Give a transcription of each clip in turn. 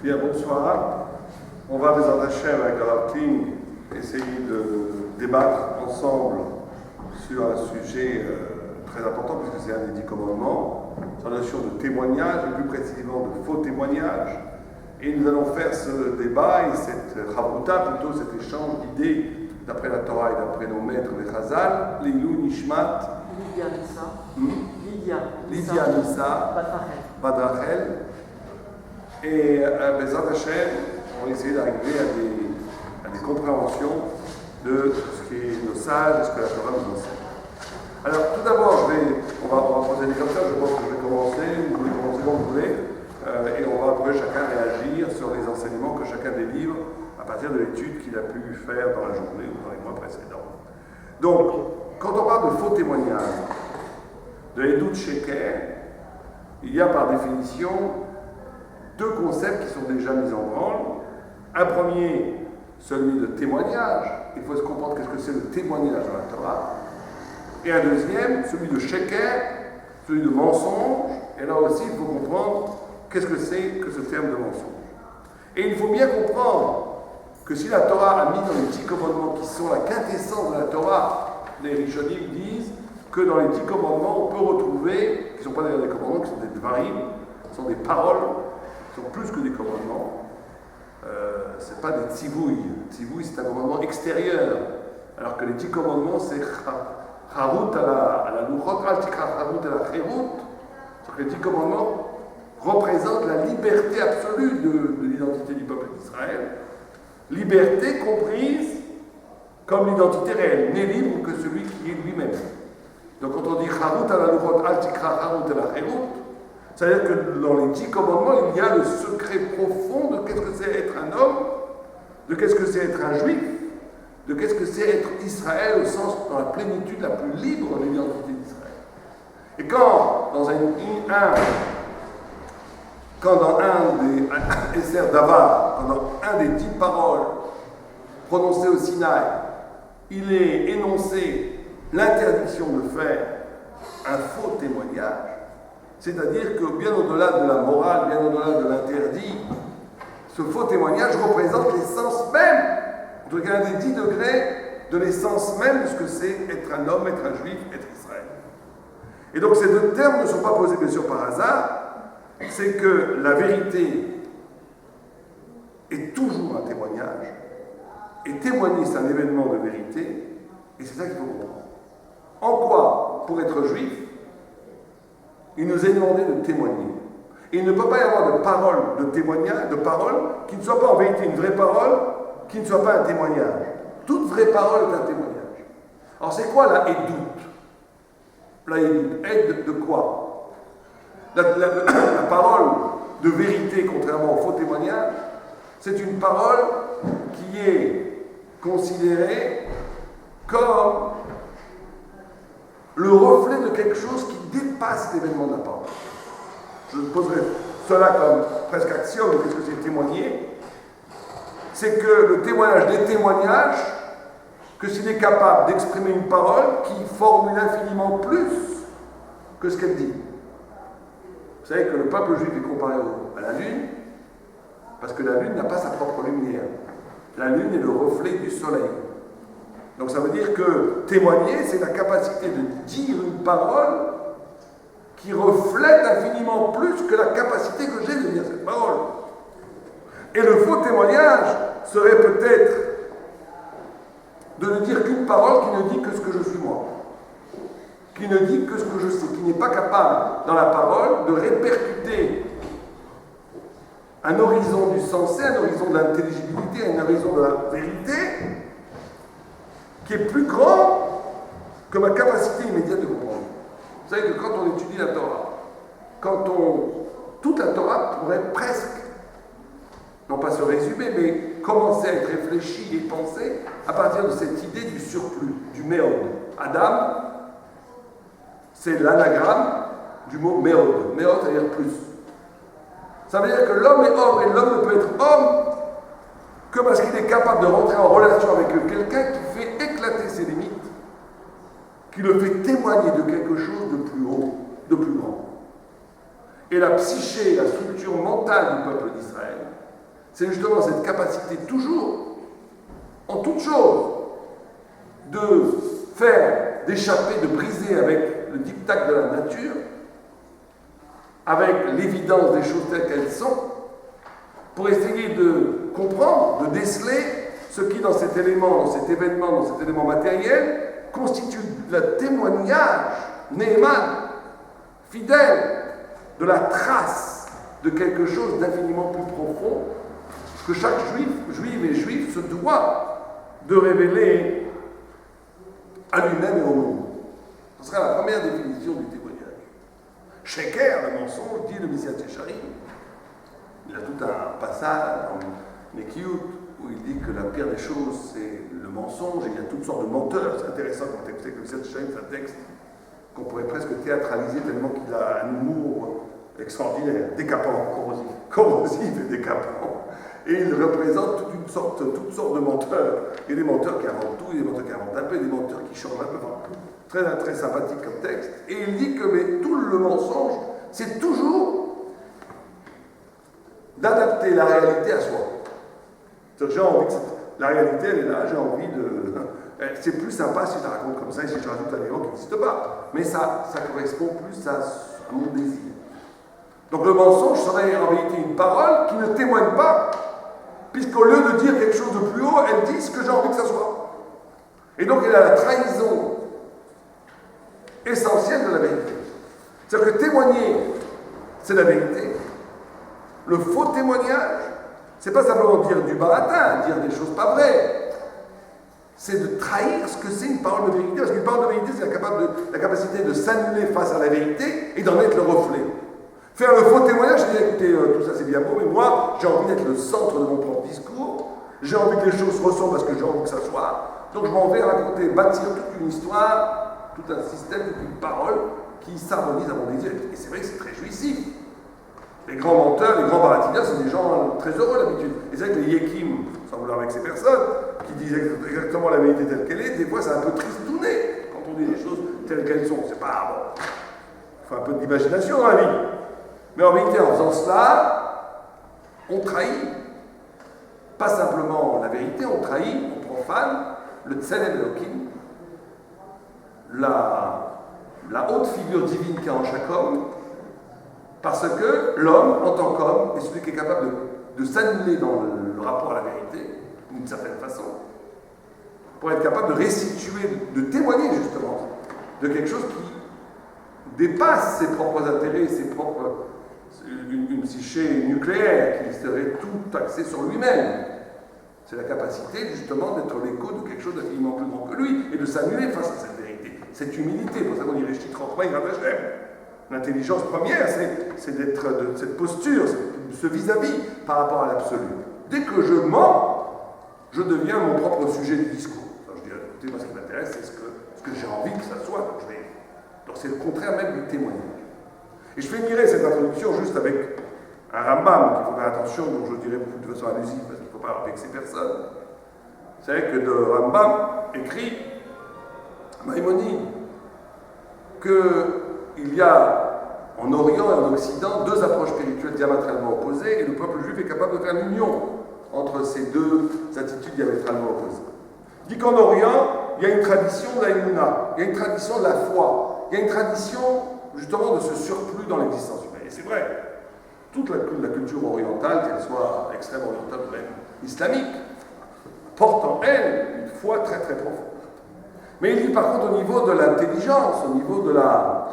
Bien, bonsoir. On va désattacher avec Rav King, essayer de débattre ensemble sur un sujet très important, puisque c'est un des 10 commandements, sur la notion de témoignage, et plus précisément de faux témoignage. Et nous allons faire ce débat et cette chavruta, plutôt cet échange d'idées d'après la Torah et d'après nos maîtres des Chazal, Leilou Nishmat, Lydia Nissa, Badrachel. Et Bezrat Hashem, on va essayer d'arriver à des compréhensions de ce qui nos sages et ce que la Torah nous enseigne. Alors, tout d'abord, on va procéder comme ça. Je pense que je vais commencer, vous pouvez commencer comme vous voulez, et on va après chacun réagir sur les enseignements que chacun délivre à partir de l'étude qu'il a pu faire dans la journée ou dans les mois précédents. Donc, quand on parle de faux témoignages, de l'Edout Sheker, il y a par définition deux concepts qui sont déjà mis en branle. Un premier, celui de témoignage. Il faut se comprendre qu'est-ce que c'est le témoignage dans la Torah. Et un deuxième, celui de sheker, celui de mensonge. Et là aussi, il faut comprendre qu'est-ce que c'est que ce terme de mensonge. Et il faut bien comprendre que si la Torah a mis dans les 10 commandements qui sont la quintessence de la Torah, les Rishonim disent que dans les 10 commandements, on peut retrouver, qui ne sont pas d'ailleurs des commandements, qui sont des dvarim, ce sont des paroles, qui sont plus que des commandements. Ce n'est pas des tzivouï. Tzivouï, c'est un commandement extérieur, alors que les 10 commandements, c'est charut à la luchot, al tikra charut à la chérut. C'est-à-dire que les 10 commandements représentent la liberté absolue de l'identité du peuple d'Israël. Liberté comprise comme l'identité réelle, n'est libre que celui qui est lui-même. Donc quand on dit charut à la luchot, al tikra charut à la chérut, c'est-à-dire que dans les 10 commandements, il y a le secret profond de qu'est-ce que c'est être un homme, de qu'est-ce que c'est être un juif, de qu'est-ce que c'est être Israël au sens, dans la plénitude la plus libre de l'identité d'Israël. Et quand dans un des Esser Davar, dans un des 10 paroles prononcées au Sinaï, il est énoncé l'interdiction de faire un faux témoignage, c'est-à-dire que bien au-delà de la morale, bien au-delà de l'interdit, ce faux témoignage représente l'essence même, en tout cas un des 10 degrés de l'essence même de ce que c'est être un homme, être un juif, être Israël. Et donc ces deux termes ne sont pas posés bien sûr par hasard, c'est que la vérité est toujours un témoignage, et témoigner c'est un événement de vérité, et c'est ça qu'il faut comprendre. En quoi, pour être juif, il nous est demandé de témoigner. Et il ne peut pas y avoir de parole, de témoignage, de parole qui ne soit pas en vérité une vraie parole, qui ne soit pas un témoignage. Toute vraie parole est un témoignage. Alors c'est quoi la édoute? La édoute, aide de quoi? La parole de vérité, contrairement au faux témoignage, c'est une parole qui est considérée comme le reflet de quelque chose qui dépasse l'événement de la parole. Je poserai cela comme presque axiome, qu'est-ce que c'est témoigner? C'est que le témoignage des témoignages, que s'il est capable d'exprimer une parole qui formule infiniment plus que ce qu'elle dit. Vous savez que le peuple juif est comparé à la lune, parce que la lune n'a pas sa propre lumière. La lune est le reflet du soleil. Donc ça veut dire que témoigner, c'est la capacité de dire une parole qui reflète infiniment plus que la capacité que j'ai de dire cette parole. Et le faux témoignage serait peut-être de ne dire qu'une parole qui ne dit que ce que je suis moi, qui ne dit que ce que je sais, qui n'est pas capable dans la parole de répercuter un horizon du sensé, un horizon de l'intelligibilité, un horizon de la vérité, qui est plus grand que ma capacité immédiate de comprendre. Vous savez que quand on étudie la Torah, toute la Torah pourrait presque, non pas se résumer, mais commencer à être réfléchie et pensée à partir de cette idée du surplus, du méod. Adam, c'est l'anagramme du mot méod. Méod, c'est-à-dire plus. Ça veut dire que l'homme est homme, et l'homme ne peut être homme que parce qu'il est capable de rentrer en relation avec quelqu'un qui fait éclater ses limites, qui le fait témoigner de quelque chose de plus haut, de plus grand. Et la psyché, la structure mentale du peuple d'Israël, c'est justement cette capacité toujours, en toute chose, de faire, d'échapper, de briser avec le diktat de la nature, avec l'évidence des choses telles qu'elles sont, pour essayer de comprendre, de déceler ce qui, dans cet élément, dans cet événement, dans cet élément matériel, constitue le témoignage, Néhéman, fidèle, de la trace de quelque chose d'infiniment plus profond que chaque juive et juif se doit de révéler à lui-même et au monde. Ce sera la première définition du témoignage. Sheker, le mensonge, dit le Messias Tchecharim. Il a tout un passage en Nekiut où il dit que la pire des choses, c'est le mensonge, et il y a toutes sortes de menteurs. C'est intéressant quand on sait que le Messias Tchecharim, c'est un texte qu'on pourrait presque théâtraliser tellement qu'il a un humour extraordinaire, décapant, corrosif et décapant. Et il représente toutes sortes de menteurs. Il y a des menteurs qui inventent tout, il y a des menteurs qui inventent un peu, il y a des menteurs qui changent un peu. Très, très sympathique comme texte. Et il dit que mais, tout le mensonge, c'est toujours d'adapter la réalité à soi. C'est-à-dire, j'ai envie que la réalité, elle est là, j'ai envie de... C'est plus sympa si je la raconte comme ça et si je rajoute un élément qui n'existe pas. Mais ça correspond plus à mon désir. Donc le mensonge serait en vérité une parole qui ne témoigne pas, puisqu'au lieu de dire quelque chose de plus haut, elle dit ce que j'ai envie que ça soit. Et donc il a la trahison essentielle de la vérité. C'est-à-dire que témoigner, c'est la vérité. Le faux témoignage, c'est pas simplement dire du baratin, dire des choses pas vraies. C'est de trahir ce que c'est une parole de vérité, parce qu'une parole de vérité, c'est la capacité de s'annuler face à la vérité et d'en être le reflet. Faire le faux témoignage, c'est dire, écoutez, tout ça c'est bien beau, mais moi, j'ai envie d'être le centre de mon propre discours, j'ai envie que les choses ressemblent parce que j'ai envie que ça soit, donc je m'en vais raconter, bâtir toute une histoire, tout un système, toute une parole qui s'harmonise à mon désir. Et c'est vrai que c'est très jouissif. Les grands menteurs, les grands baratineurs, c'est des gens très heureux d'habitude. Et c'est vrai que les yekim, sans vouloir avec ces personnes, qui disent exactement la vérité telle qu'elle est, des fois c'est un peu tristouné quand on dit les choses telles qu'elles sont. C'est pas bon. Il faut un peu d'imagination dans la vie. Mais en vérité, en faisant cela, on trahit pas simplement la vérité, on trahit, on profane le Tselem Elohim, la haute figure divine qu'il y a en chaque homme, parce que l'homme, en tant qu'homme, est celui qui est capable de s'annuler dans le rapport à la vérité, d'une certaine façon, pour être capable de restituer, de témoigner justement de quelque chose qui dépasse ses propres intérêts, une psyché nucléaire qui serait tout axé sur lui-même. C'est la capacité justement d'être l'écho de quelque chose d'infiniment plus grand que lui et de s'annuler face à cette vérité. Cette humilité, pour ça qu'on dit Réchit Rochma Yirat Hashem. L'intelligence première, c'est d'être de cette posture, ce vis-à-vis par rapport à l'absolu. Dès que je mens, je deviens mon propre sujet de discours. Alors je dis, écoutez, moi ce qui m'intéresse, c'est ce que j'ai envie que ça soit. Donc c'est le contraire même du témoignage. Et je finirai cette introduction juste avec un Rambam qu'il faut faire attention, dont je dirais beaucoup de façon allusive, parce qu'il ne faut pas vexer personne. C'est vrai que de Rambam écrit, Maïmonide, qu'il y a en Orient et en Occident deux approches spirituelles diamétralement opposées, et le peuple juif est capable de faire l'union entre ces deux attitudes diamétralement opposées. Il dit qu'en Orient, il y a une tradition de la Emouna, il y a une tradition de la foi, il y a une tradition justement de ce surplus dans l'existence humaine. Et c'est vrai, toute la culture orientale, qu'elle soit extrême orientale ou même islamique, porte en elle une foi très très profonde. Mais il dit par contre au niveau de l'intelligence, au niveau de la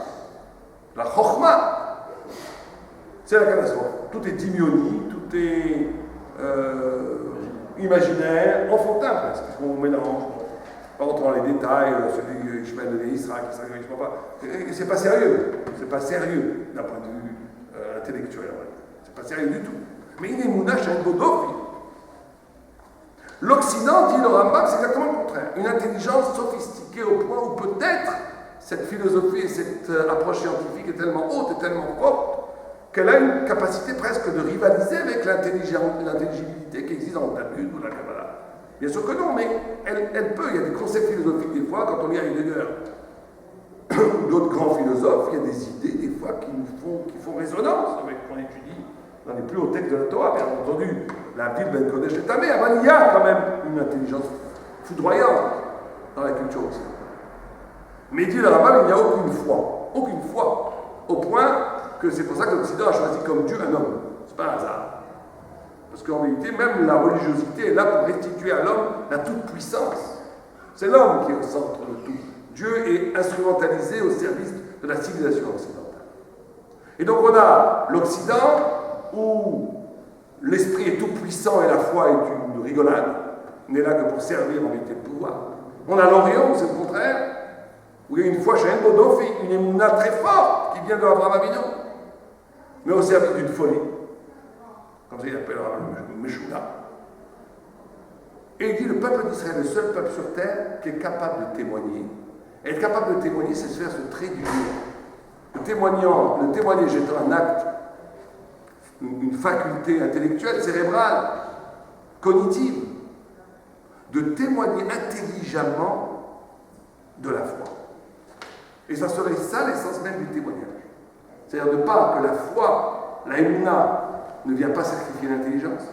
chokhma, c'est la catastrophe. Tout est dimionie, tout est imaginaire, enfantin presque, parce qu'on mélange. Pas rentrer dans les détails, celui qui mène de l'Israël, qui ne sais pas. C'est pas sérieux. C'est pas sérieux d'un point de vue intellectuel. C'est pas sérieux du tout. Mais il est mounache à une bodofi. L'Occident, dit le Rambam, c'est exactement le contraire. Une intelligence sophistiquée au point où peut-être cette philosophie et cette approche scientifique est tellement haute et tellement forte qu'elle a une capacité presque de rivaliser avec l'intelligibilité qui existe dans le Talmud ou la Kabbalah. Bien sûr que non, mais elle peut. Il y a des concepts philosophiques des fois, quand on lit Heidegger ou d'autres grands philosophes, il y a des idées des fois qui font résonance avec ce qu'on étudie dans les plus hauts textes de la Torah, bien entendu, la Bible Ben Kodesh est Tamé, il y a quand même une intelligence foudroyante dans la culture occidentale. Mais dit le Rambam, il n'y a aucune foi, au point que c'est pour ça que l'Occident a choisi comme Dieu un homme. C'est pas un hasard. Parce qu'en réalité, même la religiosité est là pour restituer à l'homme la toute-puissance. C'est l'homme qui est au centre de tout. Dieu est instrumentalisé au service de la civilisation occidentale. Et donc on a l'Occident où l'esprit est tout-puissant et la foi est une rigolade. On n'est là que pour servir en réalité le pouvoir. On a l'Orient où c'est le contraire, où il y a une foi chez Bodofi, une émouna très forte qui vient de Abraham Avinu, mais au service d'une folie. Comme ça il appelle le Meshouna. Et il dit le peuple d'Israël est le seul peuple sur terre qui est capable de témoigner. Et être capable de témoigner, c'est se faire ce trait d'union. Le témoignage est un acte, une faculté intellectuelle, cérébrale, cognitive, de témoigner intelligemment de la foi. Et ça serait ça l'essence même du témoignage. C'est-à-dire ne pas que la foi, la émouna, ne vient pas sacrifier l'intelligence,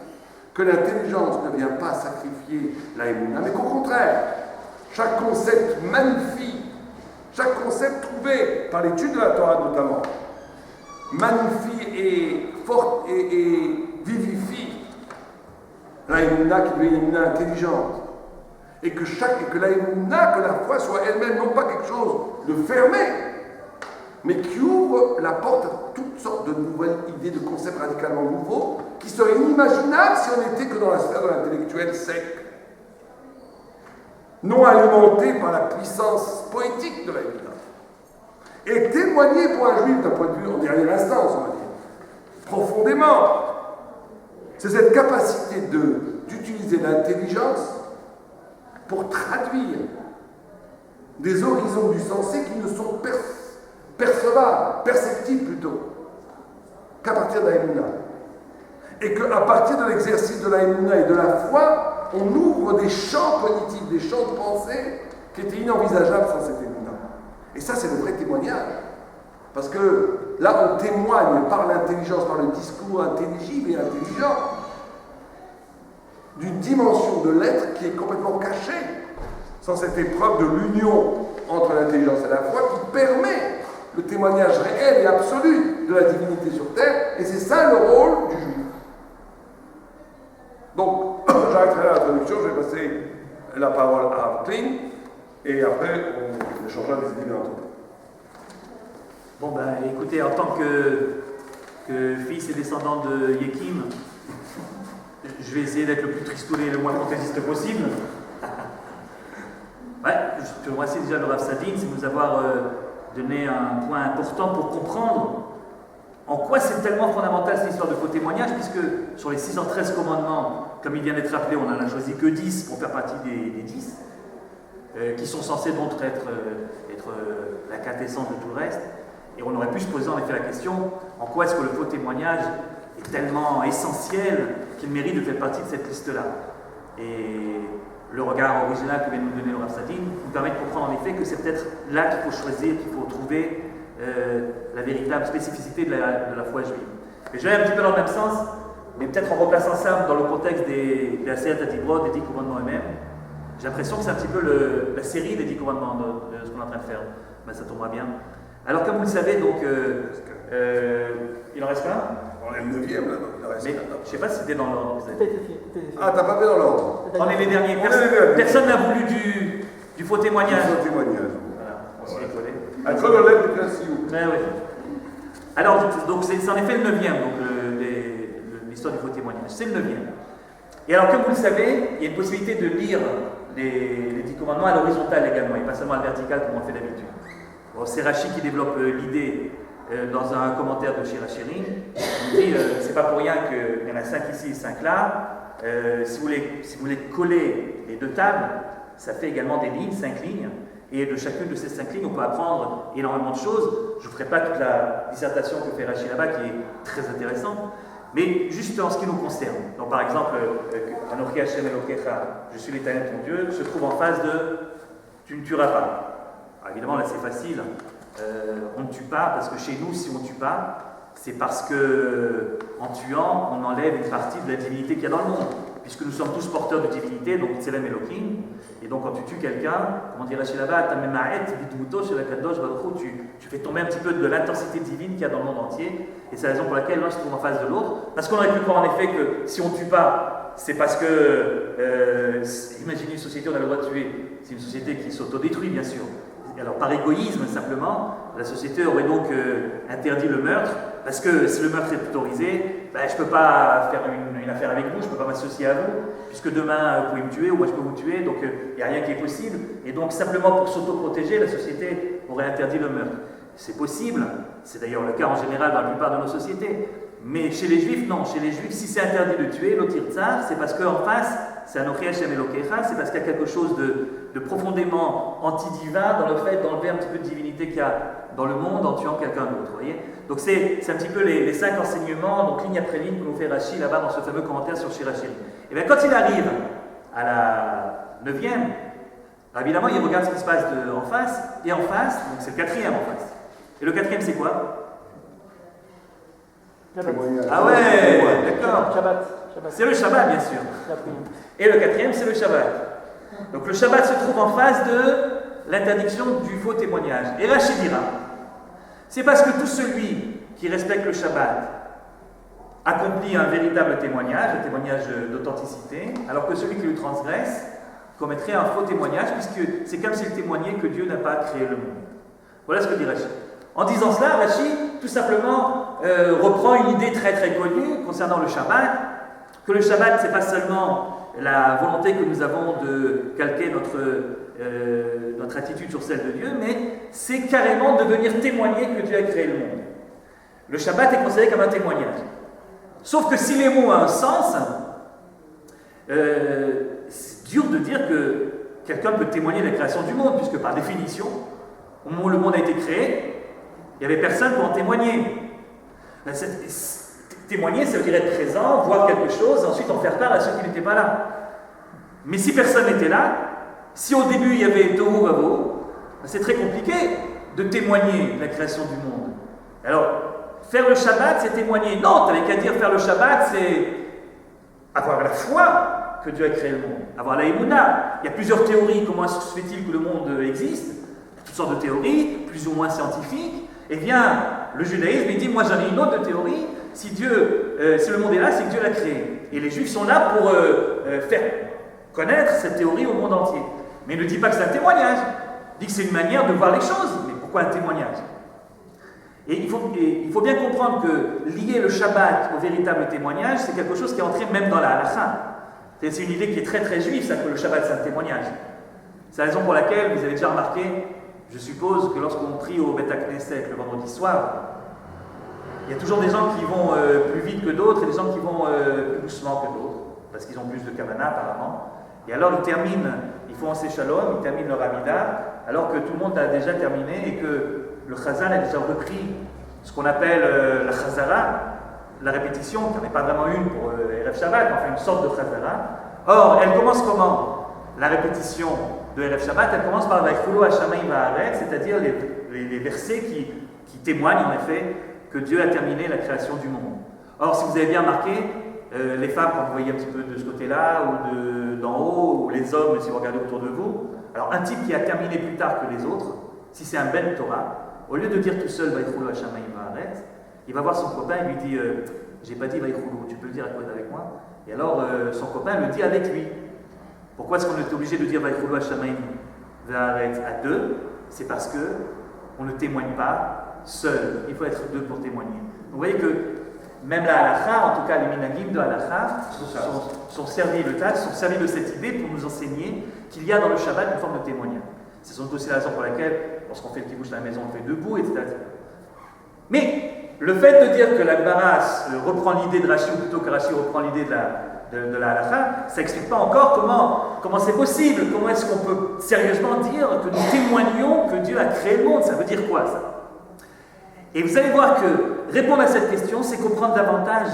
que l'intelligence ne vient pas sacrifier la émouna, mais qu'au contraire, chaque concept magnifie, chaque concept trouvé par l'étude de la Torah notamment, magnifie et vivifie la émouna qui devient une émouna intelligente. Et que la émouna, que la foi soit elle-même non pas quelque chose de fermé, mais qui ouvre la porte à toutes sortes de nouvelles idées, de concepts radicalement nouveaux, qui seraient inimaginables si on n'était que dans la sphère de l'intellectuel sec, non alimenté par la puissance poétique de la émouna. Et témoigner pour un juif d'un point de vue en dernière instance, on va dire, profondément, c'est cette capacité d'utiliser l'intelligence pour traduire des horizons du sensé qui ne sont percevables, perceptibles plutôt, qu'à partir de la émouna. Et qu'à partir de l'exercice de la émouna et de la foi, on ouvre des champs cognitifs, des champs de pensée qui étaient inenvisageables sans cette émouna. Et ça, c'est le vrai témoignage. Parce que là, on témoigne par l'intelligence, par le discours intelligible et intelligent, d'une dimension de l'être qui est complètement cachée, sans cette épreuve de l'union entre l'intelligence et la foi qui permet le témoignage réel et absolu de la divinité sur terre, et c'est ça le rôle du juif. Donc, j'arrêterai là l'introduction, je vais passer la parole à Klein, et après, on échangera des idées bien entendu. Bon, ben, écoutez, en tant que fils et descendant de Yekim, je vais essayer d'être le plus tristoulé et le moins fantaisiste possible. Ouais, je remercie déjà le Rav Sadin, c'est nous avoir donné un point important pour comprendre en quoi c'est tellement fondamental cette histoire de faux témoignage, puisque sur les 613 commandements, comme il vient d'être rappelé, on n'en a choisi que 10 pour faire partie des 10, qui sont censés donc être la quintessence de tout le reste. Et on aurait pu se poser en effet la question, en quoi est-ce que le faux témoignage est tellement essentiel qu'il mérite de faire partie de cette liste-là. Et le regard original que vient nous donner le Rav Sadin nous permet de comprendre en effet que c'est peut-être là qu'il faut choisir, qu'il faut trouver la véritable spécificité de la foi juive. Et je vais un petit peu dans le même sens, mais peut-être en replaçant ça dans le contexte des Aseret HaDibrot, des 10 commandements eux-mêmes. J'ai l'impression que c'est un petit peu la série des 10 commandements de ce qu'on est en train de faire. Ben, ça tombera bien. Alors comme vous le savez, donc, il en reste un. On est le 9e là, donc il en reste un. Je ne sais pas si c'était dans l'ordre. Ah, t'as pas fait dans l'ordre. On est les derniers. Personne n'a voulu du faux témoignage. Du faux témoignage. Voilà, on s'y est collé. Un chronologue de classe. Oui. Alors, donc c'est en effet le 9e, donc l'histoire du faux témoignage. C'est le 9e. Et alors, comme vous le savez, il y a une possibilité de lire les 10 commandements à l'horizontale également, et pas seulement à la verticale comme on fait d'habitude. Bon, c'est Rashi qui développe l'idée dans un commentaire de Shir HaShirim. Il dit c'est pas pour rien qu'il y en a 5 ici et 5 là. Si vous voulez coller les deux tables, ça fait également des lignes, 5 lignes. Et de chacune de ces 5 lignes, on peut apprendre énormément de choses. Je ne ferai pas toute la dissertation que fait Rashi là-bas, qui est très intéressante. Mais juste en ce qui nous concerne. Donc par exemple, Anochi Hashem Elokecha, je suis l'Éternel ton Dieu, se trouve en face de tu ne tueras pas. Alors, évidemment, là c'est facile. On ne tue pas, parce que chez nous, si on ne tue pas, c'est parce que en tuant, on enlève une partie de la divinité qu'il y a dans le monde. Puisque nous sommes tous porteurs de divinité, donc Tselem Elohim, et donc quand tu tues quelqu'un, comment dire là-bas, tu fais tomber un petit peu de l'intensité divine qu'il y a dans le monde entier, et c'est la raison pour laquelle l'un se trouve en face de l'autre. Parce qu'on aurait pu croire en effet que si on ne tue pas, c'est parce que, imaginez une société où on a le droit de tuer, c'est une société qui s'autodétruit bien sûr. Alors par égoïsme simplement, la société aurait donc interdit le meurtre, parce que si le meurtre est autorisé, ben, je ne peux pas faire une affaire avec vous, je ne peux pas m'associer à vous, puisque demain vous pouvez me tuer ou moi je peux vous tuer, donc il n'y a rien qui est possible. Et donc simplement pour s'autoprotéger, la société aurait interdit le meurtre. C'est possible, c'est d'ailleurs le cas en général dans la plupart de nos sociétés. Mais chez les juifs, non. Chez les juifs, si c'est interdit de tuer, l'otir tsar, c'est parce qu'en face, c'est Anochi Hashem Elokecha, c'est parce qu'il y a quelque chose de profondément anti-divin dans le fait d'enlever un petit peu de divinité qu'il y a dans le monde en tuant quelqu'un d'autre. Voyez. Donc c'est un petit peu les 5 enseignements, donc ligne après ligne, que nous fait Rashi là-bas dans ce fameux commentaire sur Shirachim. Et bien quand il arrive à la 9e, évidemment il regarde ce qui se passe en face, et en face, donc c'est le 4e en face. Et le 4e c'est quoi? Ah ouais, d'accord. Shabbat. C'est le Shabbat, bien sûr. Et le 4e, c'est le Shabbat. Donc le Shabbat se trouve en face de l'interdiction du faux témoignage. Et Rashi dira, c'est parce que tout celui qui respecte le Shabbat accomplit un véritable témoignage, un témoignage d'authenticité, alors que celui qui le transgresse commettrait un faux témoignage, puisque c'est comme s'il témoignait que Dieu n'a pas créé le monde. Voilà ce que dit Rashi. En disant cela, Rashi, tout simplement, reprend une idée très très connue concernant le Shabbat, que le Shabbat, c'est pas seulement la volonté que nous avons de calquer notre attitude sur celle de Dieu, mais c'est carrément de venir témoigner que Dieu a créé le monde. Le Shabbat est considéré comme un témoignage. Sauf que si les mots ont un sens, c'est dur de dire que quelqu'un peut témoigner de la création du monde, puisque par définition, au moment où le monde a été créé, il n'y avait personne pour en témoigner. Témoigner, ça veut dire être présent, voir quelque chose, et ensuite en faire part à ceux qui n'étaient pas là. Mais si personne n'était là, si au début il y avait Tohu Vavo, c'est très compliqué de témoigner de la création du monde. Alors, faire le Shabbat, c'est témoigner. Non, tu n'avais qu'à dire faire le Shabbat, c'est avoir la foi que Dieu a créé le monde, avoir la Emouna. Il y a plusieurs théories, comment se fait-il que le monde existe? Il y a toutes sortes de théories, plus ou moins scientifiques. Eh bien, le judaïsme, il dit, moi j'en ai une autre de théorie, si le monde est là, c'est que Dieu l'a créé. Et les juifs sont là pour faire connaître cette théorie au monde entier. Mais il ne dit pas que c'est un témoignage, il dit que c'est une manière de voir les choses. Mais pourquoi un témoignage? Et il faut bien comprendre que lier le Shabbat au véritable témoignage, c'est quelque chose qui est entré même dans la halakha. C'est une idée qui est très très juive, ça, que le Shabbat c'est un témoignage. C'est la raison pour laquelle, vous avez déjà remarqué, je suppose que lorsqu'on prie au Beth Knesset le vendredi soir, il y a toujours des gens qui vont plus vite que d'autres et des gens qui vont plus doucement que d'autres, parce qu'ils ont plus de kavana apparemment. Et alors ils font un shalom, ils terminent leur Amida, alors que tout le monde a déjà terminé et que le Chazal a déjà repris ce qu'on appelle la Chazara, la répétition, qui n'en est pas vraiment une pour Erev Shabbat, mais enfin une sorte de Chazara. Or, elle commence comment? La répétition de Erev Shabbat, elle commence par Vaïchulu Hashamayim Va'aretz, c'est-à-dire les versets qui témoignent en effet que Dieu a terminé la création du monde. Or, si vous avez bien remarqué, les femmes, quand vous voyez un petit peu de ce côté-là, ou d'en haut, ou les hommes, si vous regardez autour de vous, alors un type qui a terminé plus tard que les autres, si c'est un Ben Torah, au lieu de dire tout seul Vaïchulu Hashamayim Va'aretz, il va voir son copain et lui dit j'ai pas dit Vaïchulu, tu peux le dire avec moi? Et alors son copain le dit avec lui. Pourquoi est-ce qu'on est obligé de dire Vaïchulu Hashamayim Va'aretz à deux? C'est parce que on ne témoigne pas seul, il faut être deux pour témoigner. Donc, vous voyez que même la halakha, en tout cas les minagim de halakha, sont servis de cette idée pour nous enseigner qu'il y a dans le Shabbat une forme de témoignage. C'est sans doute aussi la raison pour laquelle, lorsqu'on fait le kibbush à la maison, on le fait debout, etc. Mais le fait de dire que la Gemara reprend l'idée de Rashi, ou plutôt que Rashi reprend l'idée de la halakha, ça n'explique pas encore comment c'est possible, comment est-ce qu'on peut sérieusement dire que nous témoignons que Dieu a créé le monde. Ça veut dire quoi ça? Et vous allez voir que répondre à cette question, c'est comprendre davantage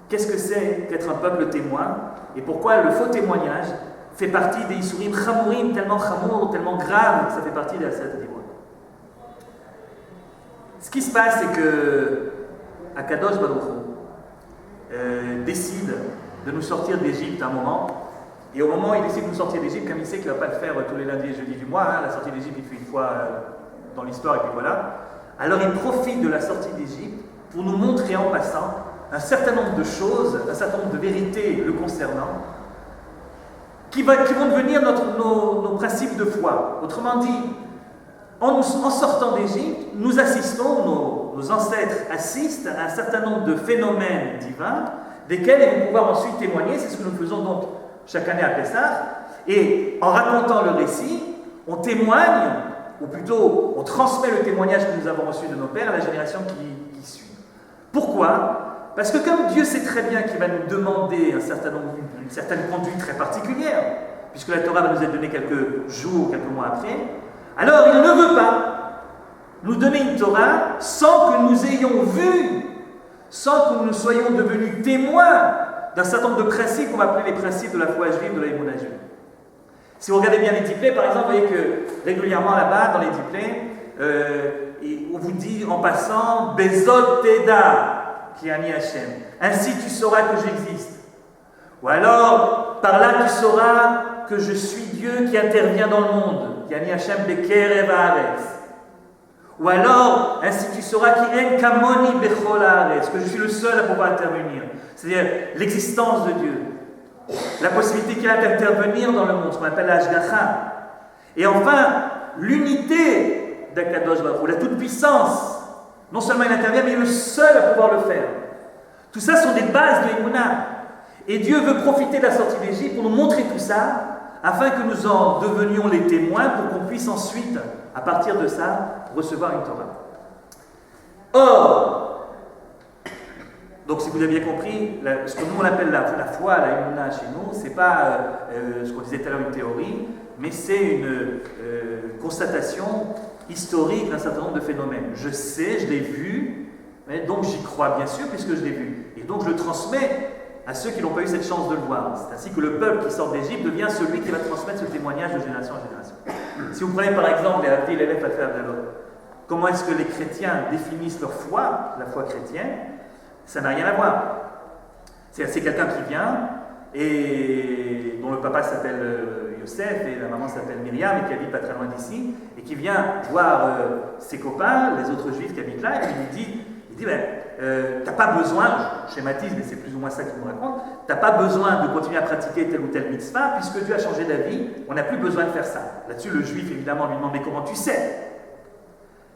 qu'est-ce que c'est qu'être un peuple témoin et pourquoi le faux témoignage fait partie des Isurim Chamourim, tellement chamour, tellement grave que ça fait partie de la Sata Dibur. Ce qui se passe, c'est que Akadosh Baruch Hu décide de nous sortir d'Égypte à un moment, et au moment où il décide de nous sortir d'Égypte, comme il sait qu'il ne va pas le faire tous les lundis et jeudis du mois, la sortie d'Égypte il fait une fois dans l'histoire et puis voilà, alors il profite de la sortie d'Égypte pour nous montrer en passant un certain nombre de choses, un certain nombre de vérités le concernant, qui vont devenir nos principes de foi. Autrement dit, en sortant d'Égypte, nous assistons, nos ancêtres assistent à un certain nombre de phénomènes divins, desquels ils vont pouvoir ensuite témoigner. C'est ce que nous faisons donc chaque année à Pessah. Et en racontant le récit, on témoigne, ou plutôt on transmet le témoignage que nous avons reçu de nos pères à la génération qui suit. Pourquoi ? Parce que comme Dieu sait très bien qu'il va nous demander une certaine conduite très particulière, puisque la Torah va nous être donnée quelques jours, quelques mois après, alors il ne veut pas nous donner une Torah sans que nous ayons vu, sans que nous soyons devenus témoins d'un certain nombre de principes qu'on va appeler les principes de la foi juive, de la émouna juive. Si vous regardez bien les diplés, par exemple, vous voyez que régulièrement là-bas, dans les diplés, on vous dit en passant « Bezot Teda » qui ani Hachem. Ainsi tu sauras que j'existe. Ou alors, par là tu sauras que je suis Dieu qui intervient dans le monde. Qui ani Hachem bekerev haaretz. Ou alors, ainsi tu sauras qui en kamoni bechol haaretz, que je suis le seul à pouvoir intervenir. C'est-à-dire l'existence de Dieu. La possibilité qu'il a d'intervenir dans le monde, ce qu'on appelle l'ashgacha. Et enfin, l'unité d'Akadosh Baruch Hu, la toute-puissance. Non seulement il intervient, mais il est le seul à pouvoir le faire. Tout ça sont des bases de l'Emouna. Et Dieu veut profiter de la sortie d'Égypte pour nous montrer tout ça, afin que nous en devenions les témoins, pour qu'on puisse ensuite, à partir de ça, recevoir une Torah. Or, donc si vous avez bien compris, ce que nous on appelle la foi, la Emouna chez nous, c'est pas ce qu'on disait tout à l'heure une théorie, mais c'est une constatation historique d'un certain nombre de phénomènes. Je sais, je l'ai vu, donc j'y crois bien sûr puisque je l'ai vu. Et donc je le transmets à ceux qui n'ont pas eu cette chance de le voir. C'est ainsi que le peuple qui sort d'Égypte devient celui qui va transmettre ce témoignage de génération en génération. Si vous prenez par exemple les Avdil, l'élève à faire de l'autre, comment est-ce que les chrétiens définissent leur foi, la foi chrétienne, ça n'a rien à voir. C'est quelqu'un qui vient et dont le papa s'appelle Yosef et la maman s'appelle Myriam et qui habite pas très loin d'ici et qui vient voir ses copains, les autres juifs qui habitent là et qui lui dit t'as pas besoin, je schématise mais c'est plus ou moins ça qu'il nous raconte, t'as pas besoin de continuer à pratiquer telle ou telle mitzvah puisque Dieu a changé d'avis, on n'a plus besoin de faire ça. Là-dessus le juif évidemment lui demande mais comment tu sais?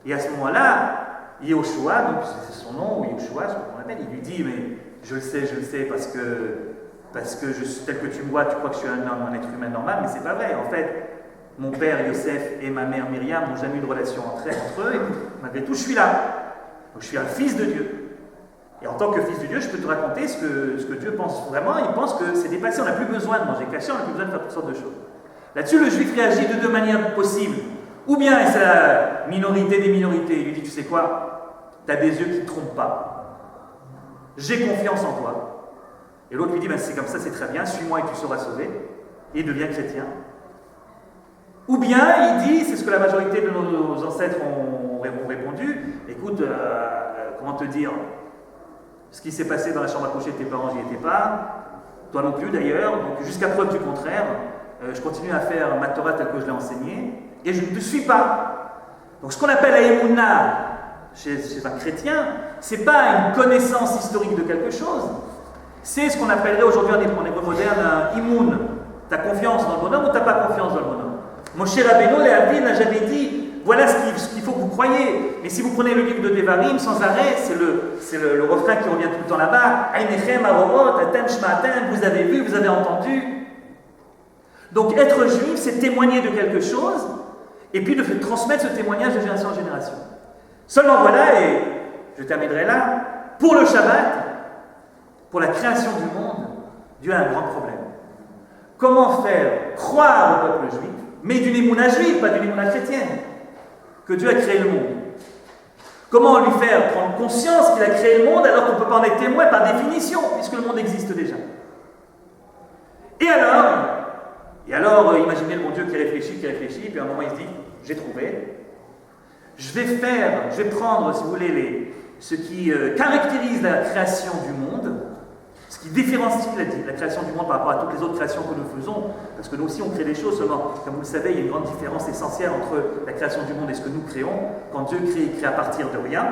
Et à ce moment-là Yehoshua, donc c'est son nom, ou Yehoshua, c'est ce qu'on appelle, il lui dit mais je le sais parce que je suis tel que tu me vois, tu crois que je suis un homme, un être humain normal, mais c'est pas vrai. En fait, mon père Yosef et ma mère Myriam n'ont jamais eu de relation entre eux, et malgré tout, je suis là. Donc je suis un fils de Dieu. Et en tant que fils de Dieu, je peux te raconter ce que Dieu pense vraiment. Il pense que c'est dépassé, on n'a plus besoin de manger caché, on n'a plus besoin de faire toutes sortes de choses. Là-dessus, le juif réagit de deux manières possibles. Ou bien, et c'est la minorité des minorités, il lui dit, tu sais quoi, tu as des yeux qui ne te trompent pas. J'ai confiance en toi. Et l'autre lui dit, ben, c'est comme ça, c'est très bien, suis-moi et tu seras sauvé. Et il devient chrétien. Ou bien, il dit, c'est ce que la majorité de nos ancêtres ont répondu, écoute, comment te dire, ce qui s'est passé dans la chambre à coucher de tes parents, j'y étais pas, toi non plus d'ailleurs, donc jusqu'à preuve du contraire, je continue à faire ma Torah telle que je l'ai enseignée, et je ne te suis pas. Donc ce qu'on appelle la Emouna chez un chrétien, c'est pas une connaissance historique de quelque chose, c'est ce qu'on appellerait aujourd'hui en hébreu moderne un imoun. Tu as confiance dans le bonhomme ou tu n'as pas confiance dans le bonhomme? Moshe Rabbeinu, les n'a jamais dit voilà ce qu'il faut que vous croyez. Mais si vous prenez le livre de Devarim sans arrêt, c'est le refrain qui revient tout le temps là-bas. Einechem arorot, atem shma'atem, vous avez vu, vous avez entendu. Donc être juif, c'est témoigner de quelque chose et puis de transmettre ce témoignage de génération en génération. Seulement voilà, et je terminerai là, pour le Shabbat, pour la création du monde, Dieu a un grand problème. Comment faire croire au peuple juif, mais d'une émouna juive, pas d'une émouna chrétienne, que Dieu a créé le monde? Comment lui faire prendre conscience qu'il a créé le monde alors qu'on ne peut pas en être témoin par définition, puisque le monde existe déjà? Et alors, imaginez le bon Dieu qui réfléchit, puis à un moment il se dit, j'ai trouvé, je vais prendre, si vous voulez, ce qui caractérise la création du monde, ce qui différencie la création du monde par rapport à toutes les autres créations que nous faisons, parce que nous aussi on crée des choses, seulement, comme vous le savez, il y a une grande différence essentielle entre la création du monde et ce que nous créons. Quand Dieu crée, il crée à partir de rien,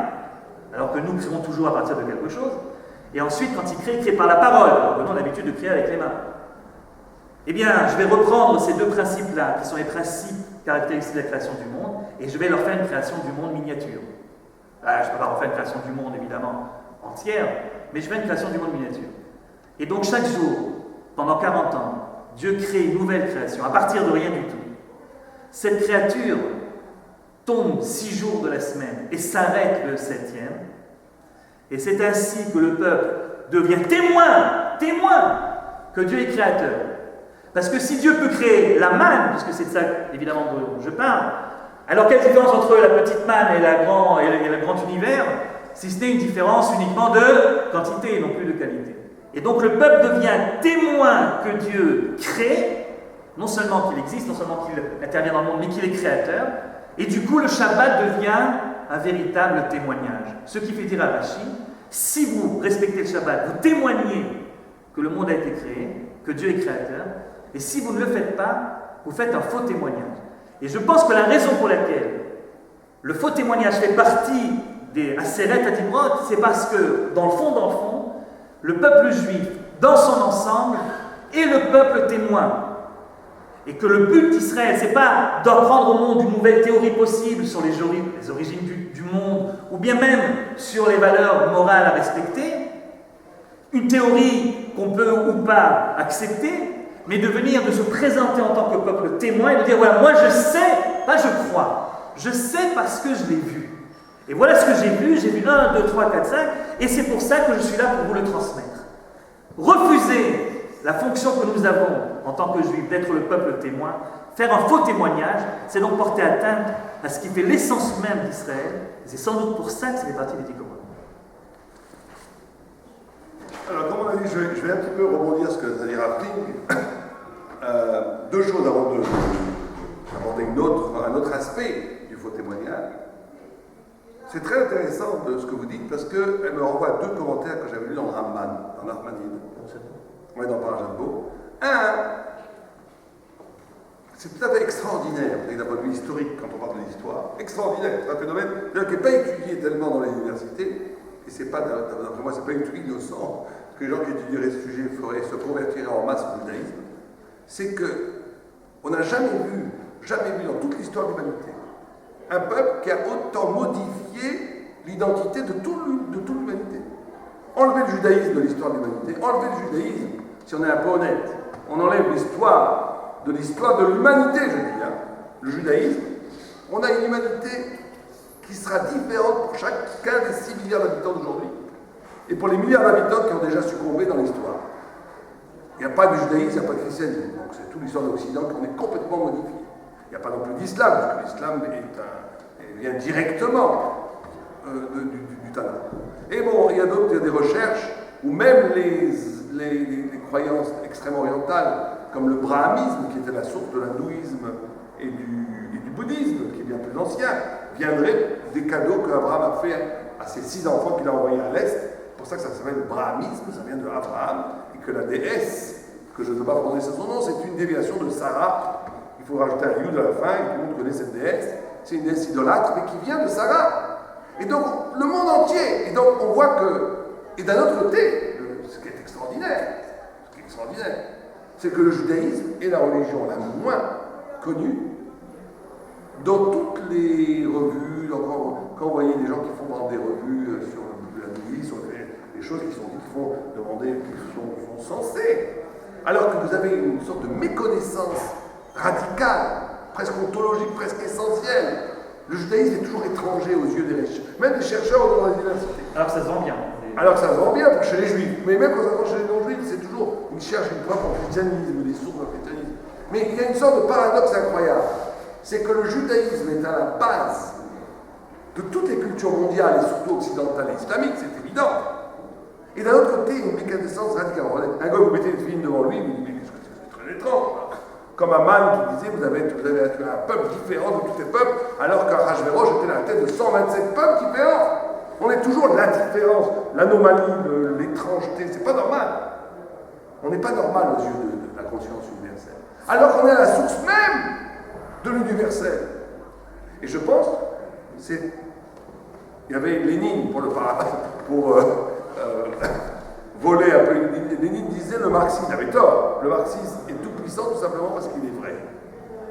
alors que nous créons toujours à partir de quelque chose. Et ensuite, quand il crée par la parole, alors que nous on a l'habitude de créer avec les mains. Eh bien, je vais reprendre ces deux principes-là, qui sont les principes caractéristiques de la création du monde, et je vais leur faire une création du monde miniature. Je ne peux pas refaire une création du monde, évidemment, entière, mais je fais une création du monde miniature. Et donc, chaque jour, pendant 40 ans, Dieu crée une nouvelle création, à partir de rien du tout. Cette créature tombe 6 jours de la semaine et s'arrête le 7e. Et c'est ainsi que le peuple devient témoin que Dieu est créateur. Parce que si Dieu peut créer la manne, puisque c'est de ça évidemment dont je parle, alors quelle différence entre la petite manne et le grand univers, si ce n'est une différence uniquement de quantité et non plus de qualité. Et donc le peuple devient témoin que Dieu crée, non seulement qu'il existe, non seulement qu'il intervient dans le monde, mais qu'il est créateur. Et du coup le Shabbat devient un véritable témoignage. Ce qui fait dire à Rashi, si vous respectez le Shabbat, vous témoignez que le monde a été créé, que Dieu est créateur, et si vous ne le faites pas, vous faites un faux témoignage. Et je pense que la raison pour laquelle le faux témoignage fait partie des Aseret Adibrot, c'est parce que, dans le fond, le peuple juif, dans son ensemble, est le peuple témoin. Et que le but d'Israël, c'est pas d'apprendre au monde une nouvelle théorie possible sur les origines du monde, ou bien même sur les valeurs morales à respecter, une théorie qu'on peut ou pas accepter, mais de se présenter en tant que peuple témoin et de dire voilà, moi je sais, pas je crois, je sais parce que je l'ai vu. Et voilà ce que j'ai vu 1, 2, 3, 4, 5, et c'est pour ça que je suis là pour vous le transmettre. Refuser la fonction que nous avons en tant que juifs d'être le peuple témoin, faire un faux témoignage, c'est donc porter atteinte à ce qui fait l'essence même d'Israël, et c'est sans doute pour ça que c'est fait partie des 10 commandements. Alors, comme on a dit, je vais un petit peu rebondir sur ce que vous avez rappelé. Deux choses avant d'aborder un autre aspect du faux témoignage. C'est très intéressant de ce que vous dites parce qu'elle me renvoie à 2 commentaires que j'avais lus dans Ramban, dans Nachmanides. Oui, dans Parajambo. Un, c'est tout à fait extraordinaire, d'un point de vue historique, quand on parle de l'histoire. Extraordinaire, c'est un phénomène qui n'est pas étudié tellement dans les universités, et c'est pas, d'après moi, c'est pas du tout innocent, parce que les gens qui étudieraient ce sujet se convertiraient en masse au judaïsme. C'est qu'on n'a jamais vu dans toute l'histoire de l'humanité, un peuple qui a autant modifié l'identité de toute l'humanité. Enlever le judaïsme de l'histoire de l'humanité, enlever le judaïsme, si on est un peu honnête, on enlève l'histoire de l'humanité, je dis, le judaïsme, on a une humanité qui sera différente pour chacun des 6 milliards d'habitants d'aujourd'hui, et pour les milliards d'habitants qui ont déjà succombé dans l'histoire. Il n'y a pas de judaïsme, il n'y a pas de christianisme. Donc c'est toute l'histoire de l'Occident qu'on est complètement modifié. Il n'y a pas non plus d'islam, parce que l'islam vient directement du Tanakh. Et bon, il y a des recherches où même les croyances extrêmement orientales, comme le brahmisme, qui était la source de l'hindouisme et du bouddhisme, qui est bien plus ancien, viendraient des cadeaux qu'Abraham a fait à ses 6 enfants qu'il a envoyés à l'Est. C'est pour ça que ça s'appelle le brahmisme, ça vient de Abraham, et que la déesse, que je ne veux pas prononcer son nom, c'est une déviation de Sarah. Il faut rajouter un yud à la fin, et tout le monde connaît cette déesse. C'est une déesse idolâtre, mais qui vient de Sarah. Et donc, le monde entier. Et donc, on voit que, et d'un autre côté, ce qui est extraordinaire, c'est que le judaïsme est la religion la moins connue dans toutes les revues. Donc, quand vous voyez des gens qui font des revues sur l'hindouisme, sur les choses qui sont dites, qui font demander, qui sont censées, alors que vous avez une sorte de méconnaissance radicale, presque ontologique, presque essentielle. Le judaïsme est toujours étranger aux yeux des chercheurs, même des chercheurs dans les universités. Alors que ça se vend bien. Alors que ça se vend bien chez les juifs, mais même quand ça se vend chez les non-juifs, c'est toujours, ils cherchent une preuve en christianisme, des sources dans le christianisme. Mais il y a une sorte de paradoxe incroyable, c'est que le judaïsme est à la base de toutes les cultures mondiales, et surtout occidentales et islamiques, c'est évident. Et d'un autre côté, une méconnaissance radicale. Un gars, vous mettez une fille devant lui, vous dites, mais c'est très étrange. Comme Aman qui disait, vous avez un peuple différent de tous les peuples, alors qu'Achashvérosh était la tête de 127 peuples différents. On est toujours de l'indifférence, l'anomalie, l'étrangeté. C'est pas normal. On n'est pas normal aux yeux de la conscience universelle. Alors qu'on est à la source même de l'universel. Et je pense, il y avait Lénine pour voler un peu. Lénine disait le marxisme, il avait tort. Le marxisme est tout puissant tout simplement parce qu'il est vrai.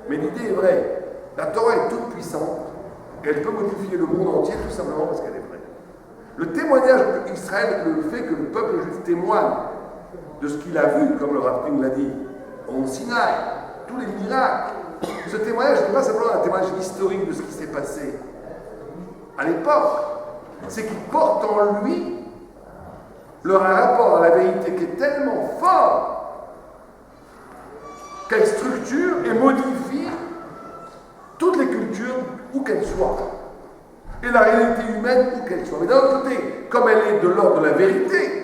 Mais l'idée est vraie. La Torah est toute puissante et elle peut modifier le monde entier tout simplement parce qu'elle est vraie. Le témoignage d'Israël, le fait que le peuple juif témoigne de ce qu'il a vu, comme le Rav Ping l'a dit, au Sinaï, tous les miracles, ce témoignage n'est pas simplement un témoignage historique de ce qui s'est passé à l'époque, c'est qu'il porte en lui le rapport à la vérité qui est tellement fort qu'elle structure et modifie toutes les cultures où qu'elles soient et la réalité humaine où qu'elle soit. Mais d'un autre côté, comme elle est de l'ordre de la vérité,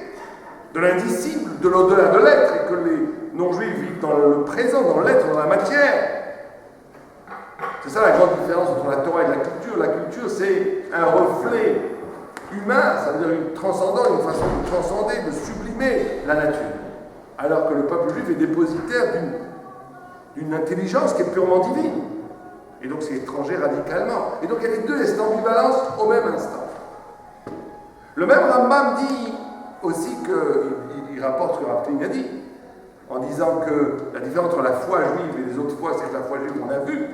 de l'indicible, de l'au-delà de l'être, et que les non-juifs vivent dans le présent, dans l'être, dans la matière, c'est ça la grande différence entre la Torah et la culture. La culture, c'est un reflet humain, ça veut dire une transcendance, une façon de transcender, de sublimer la nature. Alors que le peuple juif est dépositaire d'une intelligence qui est purement divine. Et donc c'est étranger radicalement. Et donc il y a les deux, cette ambivalence au même instant. Le même Rambam dit aussi qu'il rapporte ce que Rav Ping a dit, en disant que la différence entre la foi juive et les autres foi, c'est que la foi juive, on a vu.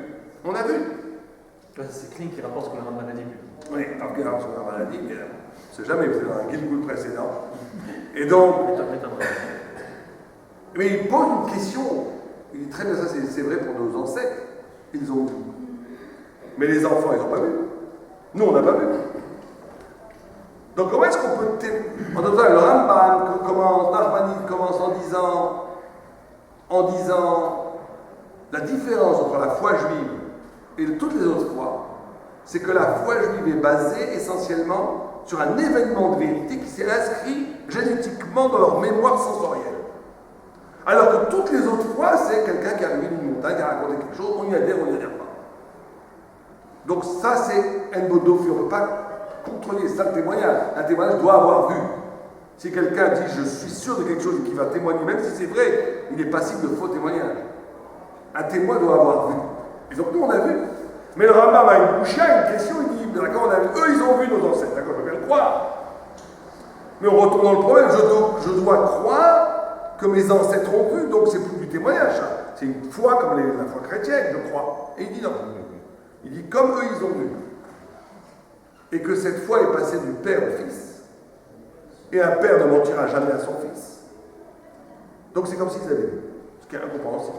C'est Kling qui rapporte ce que le Rambam a dit. Oui, alors que ce que le Rambam a dit, mais on ne sait jamais, c'est dans un Gilgul précédent. Et donc, mais il pose une question, il dit très bien ça, c'est vrai pour nos ancêtres, ils ont vu. Mais les enfants, ils n'ont pas vu. Nous, on n'a pas vu. Donc comment est-ce qu'on peut... En d'autres temps, le Rambam commence, Nachmanides commence en disant la différence entre la foi juive et toutes les autres foi, c'est que la foi juive est basée essentiellement sur un événement de vérité qui s'est inscrit génétiquement dans leur mémoire sensorielle. Alors que toutes les autres fois, c'est quelqu'un qui a vu une montagne, qui a raconté quelque chose, on y adhère, on n'y adhère pas. Donc ça, c'est un bodofi, on ne peut pas contrôler ça le témoignage. Un témoignage doit avoir vu. Si quelqu'un dit « je suis sûr de quelque chose » et qu'il va témoigner, même si c'est vrai, il est passible de faux témoignage. Un témoin doit avoir vu. Et donc nous, on a vu. Mais le Rambam a une bouchia, une question, il dit « d'accord, on a vu, eux, ils ont vu nos ancêtres, d'accord, je peux bien le croire. Mais on retourne dans le problème, je dois croire que mes ancêtres ont vu, donc c'est plus du témoignage, ça. C'est une foi comme la foi chrétienne, je crois. » Et il dit non. Il dit comme eux, ils ont vu. Et que cette foi est passée du père au fils. Et un père ne mentira jamais à son fils. Donc c'est comme s'ils avaient vu. Ce qui est incompréhensible.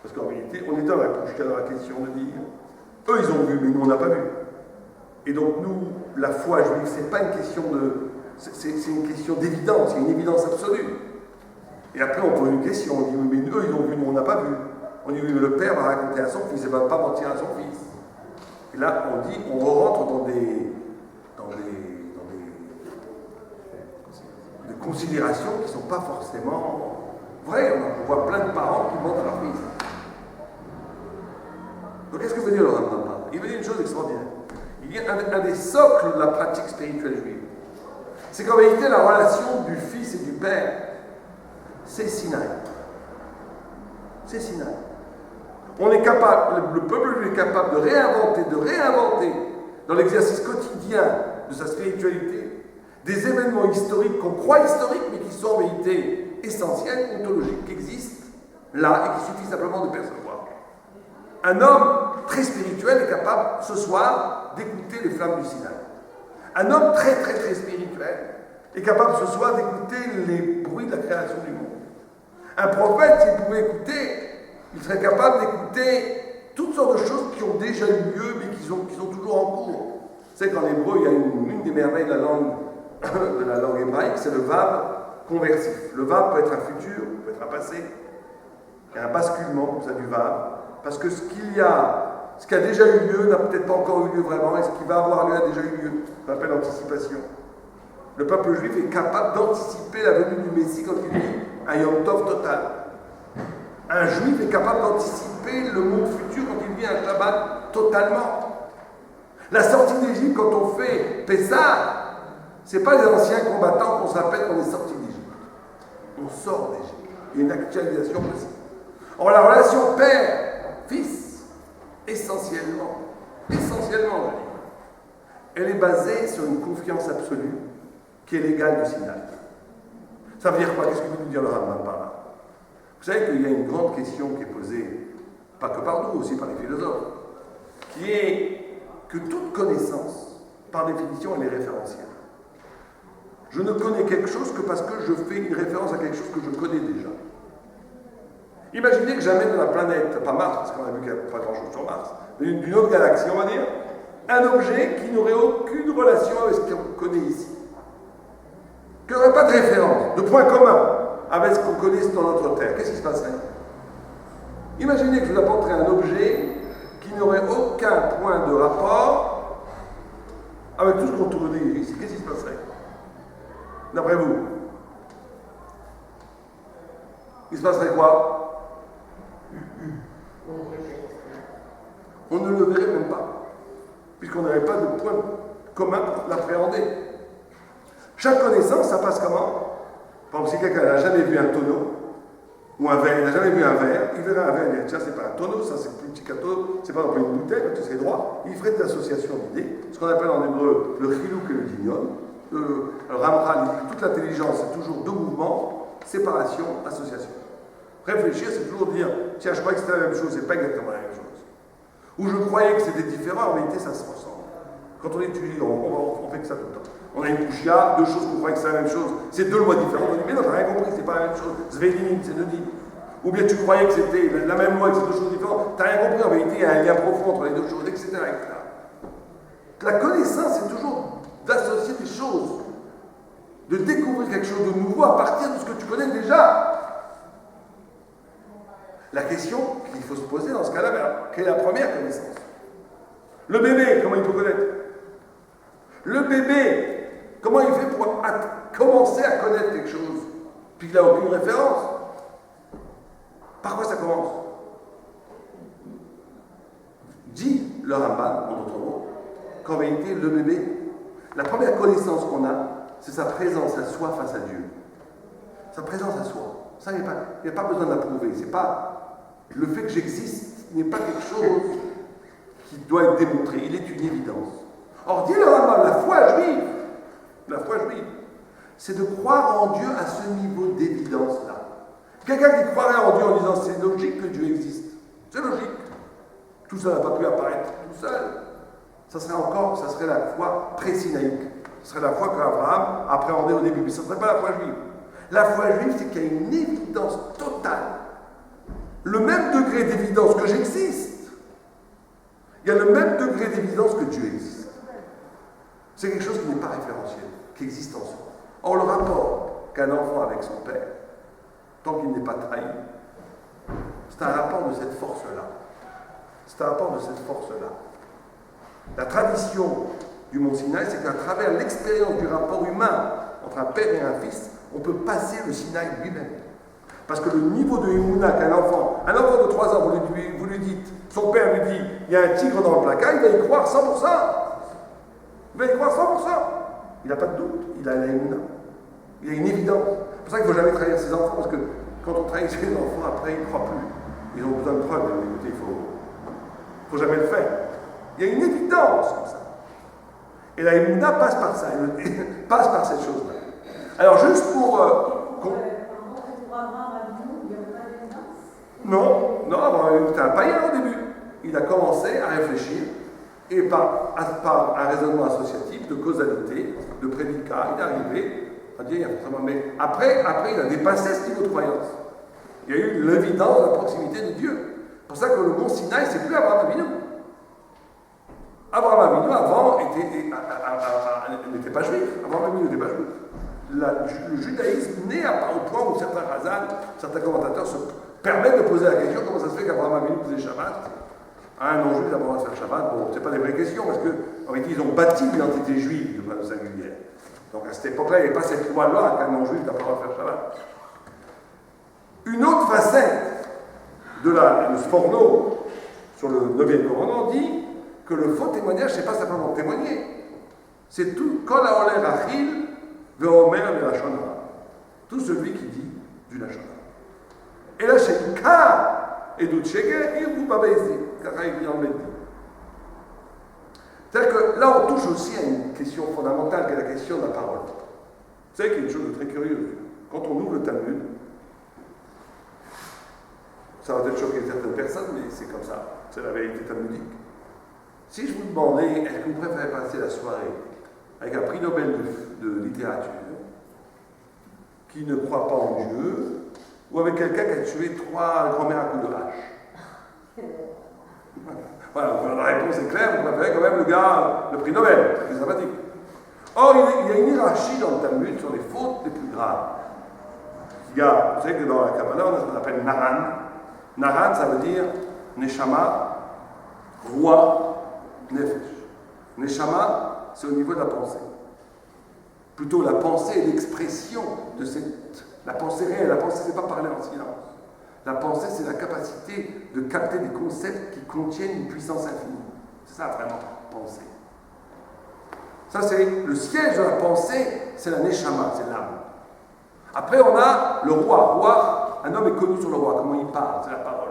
Parce qu'en réalité, on est dans la question de dire eux, ils ont vu, mais nous, on n'a pas vu. Et donc nous, la foi juive, c'est pas une question de... C'est une question d'évidence, c'est une évidence absolue. Et après, on pose une question, on dit, mais eux, ils ont vu, nous, on n'a pas vu. On dit, oui, mais le père va raconter à son fils, il ne va pas mentir à son fils. Et là, on dit, on rentre dans des considérations qui ne sont pas forcément vraies. On voit plein de parents qui mentent à leur fils. Donc, qu'est-ce que veut dire le Rambam? Il veut dire une chose extraordinaire. Il y a un des socles de la pratique spirituelle juive. C'est qu'en réalité, la relation du fils et du père, c'est Sinaï. C'est Sinaï. On est capable, le peuple est capable de réinventer dans l'exercice quotidien de sa spiritualité des événements historiques qu'on croit historiques, mais qui sont en vérité essentiels, ontologiques, qui existent là et qu'il suffit simplement de percevoir. Un homme très spirituel est capable ce soir d'écouter les flammes du Sinaï. Un homme très très très spirituel est capable ce soir d'écouter les bruits de la création du monde. Un prophète, s'il pouvait écouter, il serait capable d'écouter toutes sortes de choses qui ont déjà eu lieu, mais qui sont toujours en cours. Vous savez qu'en hébreu, il y a une des merveilles de la langue hébraïque, c'est le vav conversif. Le vav peut être un futur, peut être un passé. Il y a un basculement comme ça du vav, parce que ce qui a déjà eu lieu n'a peut-être pas encore eu lieu vraiment, et ce qui va avoir lieu a déjà eu lieu. Ça s'appelle l'anticipation. Le peuple juif est capable d'anticiper la venue du Messie quand il dit un Yom Tov total. Un juif est capable d'anticiper le monde futur quand il vit un Shabbat totalement. La sortie d'Égypte, quand on fait Pessah, Ce n'est pas les anciens combattants qu'on se rappelle qu'on est sorti d'Égypte. On sort d'Égypte. Il y a une actualisation possible. Or, la relation père-fils, essentiellement, je dis, elle est basée sur une confiance absolue qui est l'égale du Sinaï. Ça veut dire quoi? Qu'est-ce que veut nous dire le Rambam par là? Vous savez qu'il y a une grande question qui est posée, pas que par nous, aussi par les philosophes, qui est que toute connaissance, par définition, elle est référentielle. Je ne connais quelque chose que parce que je fais une référence à quelque chose que je connais déjà. Imaginez que j'amène de la planète, pas Mars, parce qu'on a vu qu'il n'y a pas grand-chose sur Mars, mais d'une autre galaxie, on va dire, un objet qui n'aurait aucune relation avec ce qu'on connaît ici. Qui n'aurait pas de référence, de point commun avec ce qu'on connaît dans notre Terre. Qu'est-ce qui se passerait? Imaginez que je vous apporterais un objet qui n'aurait aucun point de rapport avec tout ce qu'on connaît ici. Qu'est-ce qui se passerait? D'après vous? Il se passerait quoi? On ne le verrait même pas, puisqu'on n'aurait pas de point commun pour l'appréhender. Chaque connaissance, ça passe comment? Par exemple, si quelqu'un n'a jamais vu un tonneau, ou un verre, il n'a jamais vu un verre, il verrait un verre, il dirait, tiens, c'est pas un tonneau, ça c'est plus petit qu'un tonneau, c'est pas non plus une bouteille, parce que c'est droit. Il ferait des associations d'idées, ce qu'on appelle en hébreu le chilouk et le dimion. Le Ramchal, il dit toute l'intelligence, c'est toujours deux mouvements, séparation, association. Réfléchir, c'est toujours dire, tiens, je croyais que c'était la même chose, c'est pas exactement la même chose. Ou je croyais que c'était différent, en réalité, ça se ressemble. Quand on étudie, on fait que ça tout le temps. On a une pouchia, deux choses qu'on croit que c'est la même chose, c'est deux lois différentes. On dit, mais non, t'as rien compris, c'est pas la même chose. Zvelim, c'est Nedim. Ou bien tu croyais que c'était la même loi, que c'est deux choses différentes. T'as rien compris, en vérité, il y a un lien profond entre les deux choses, etc. La connaissance, c'est toujours d'associer des choses, de découvrir quelque chose de nouveau à partir de ce que tu connais déjà. La question qu'il faut se poser dans ce cas-là, quelle est la première connaissance? Le bébé, comment il peut connaître? Le bébé, comment il fait pour commencer à connaître quelque chose, puis qu'il n'a aucune référence? Par quoi ça commence? Dit le Rambam, en d'autres mots, qu'en vérité, le bébé, la première connaissance qu'on a, c'est sa présence à soi face à Dieu. Sa présence à soi. Ça, il n'y a pas besoin de la prouver. C'est pas le fait que j'existe n'est pas quelque chose qui doit être démontré. Il est une évidence. Or, dit le Rambam, la foi juive, c'est de croire en Dieu à ce niveau d'évidence-là. Quelqu'un qui croirait en Dieu en disant c'est logique que Dieu existe, c'est logique. Tout ça n'a pas pu apparaître tout seul. Ça serait la foi pré-sinaïque. Ce serait la foi qu'Abraham appréhendait au début, mais ce ne serait pas la foi juive. La foi juive, c'est qu'il y a une évidence totale. Le même degré d'évidence que j'existe, il y a le même degré d'évidence que Dieu existe. C'est quelque chose qui n'est pas référentiel, qui existe en soi. Or, le rapport qu'un enfant avec son père, tant qu'il n'est pas trahi, c'est un rapport de cette force-là. C'est un rapport de cette force-là. La tradition du Mont Sinaï, c'est qu'à travers l'expérience du rapport humain entre un père et un fils, on peut passer le Sinaï lui-même. Parce que le niveau de Emouna qu'un enfant de 3 ans, vous lui dites, son père lui dit, il y a un tigre dans le placard, il va y croire 100%. Il va y croire 100%. Il n'a pas de doute, il a la Emouna. Il y a une évidence. C'est pour ça qu'il ne faut jamais trahir ses enfants, parce que quand on trahit ses enfants, après, ils ne croient plus. Ils ont besoin de preuves. Écoutez, il ne faut jamais le faire. Il y a une évidence comme ça. Et la Emouna passe par ça, passe par cette chose-là. Alors, juste pour... Non, c'était un païen au début. Il a commencé à réfléchir, et par un raisonnement associatif, de causalité, de prédicat, il est arrivé à dire, mais après, il a dépassé ce niveau de croyance. Il y a eu l'évidence de la proximité de Dieu. C'est pour ça que le mont Sinaï, c'est plus Abraham Avinu. Abraham Avinu, avant, n'était pas juif. Abraham Avinu n'était pas juif. Le judaïsme n'est au point où certains commentateurs se permettent de poser la question comment ça se fait qu'Abraham Avinu faisait Shabbat à un non-juif d'abord à faire Shabbat. Bon, c'est pas des vraies questions parce qu'en réalité, ils ont bâti l'identité juive de façon singulière. Donc à cette époque-là, il n'y avait pas cette loi-là qu'un non-juif n'a pas le droit de faire Shabbat. Une autre facette de le Sforno sur le 9e commandement dit que le faux témoignage, c'est pas simplement témoigner. C'est tout. Kol haoler achil Ve'omer le lachon hara. Tout celui qui dit du lachon hara. Et là, chez Ka et Doutchege, il vous babézi. C'est-à-dire que là, on touche aussi à une question fondamentale qui est la question de la parole. Vous savez qu'il y a une chose de très curieuse. Quand on ouvre le Talmud, ça va peut-être choquer certaines personnes, mais c'est comme ça. C'est la vérité talmudique. Si je vous demandais, est-ce que vous préférez passer la soirée avec un prix Nobel de littérature qui ne croit pas en Dieu, ou avec quelqu'un qui a tué 3 grands-mères à coups de hache? Voilà, la réponse est claire, vous préférez quand même le gars, le prix Nobel, c'est plus sympathique. Or, il y a une hiérarchie dans le Talmud sur les fautes les plus graves. Il y a, vous savez que dans la Kabbalah, on a ce qu'on appelle Naran. Naran, ça veut dire Neshama, roi, Nefesh. Neshama, c'est au niveau de la pensée. Plutôt la pensée et l'expression de cette... La pensée réelle, la pensée, c'est pas parler en silence. La pensée, c'est la capacité de capter des concepts qui contiennent une puissance infinie. C'est ça, vraiment, penser. Ça, c'est le siège de la pensée, c'est la Neshama, c'est l'âme. Après, on a le roi. Roi, un homme est connu sur le roi, comment il parle, c'est la parole.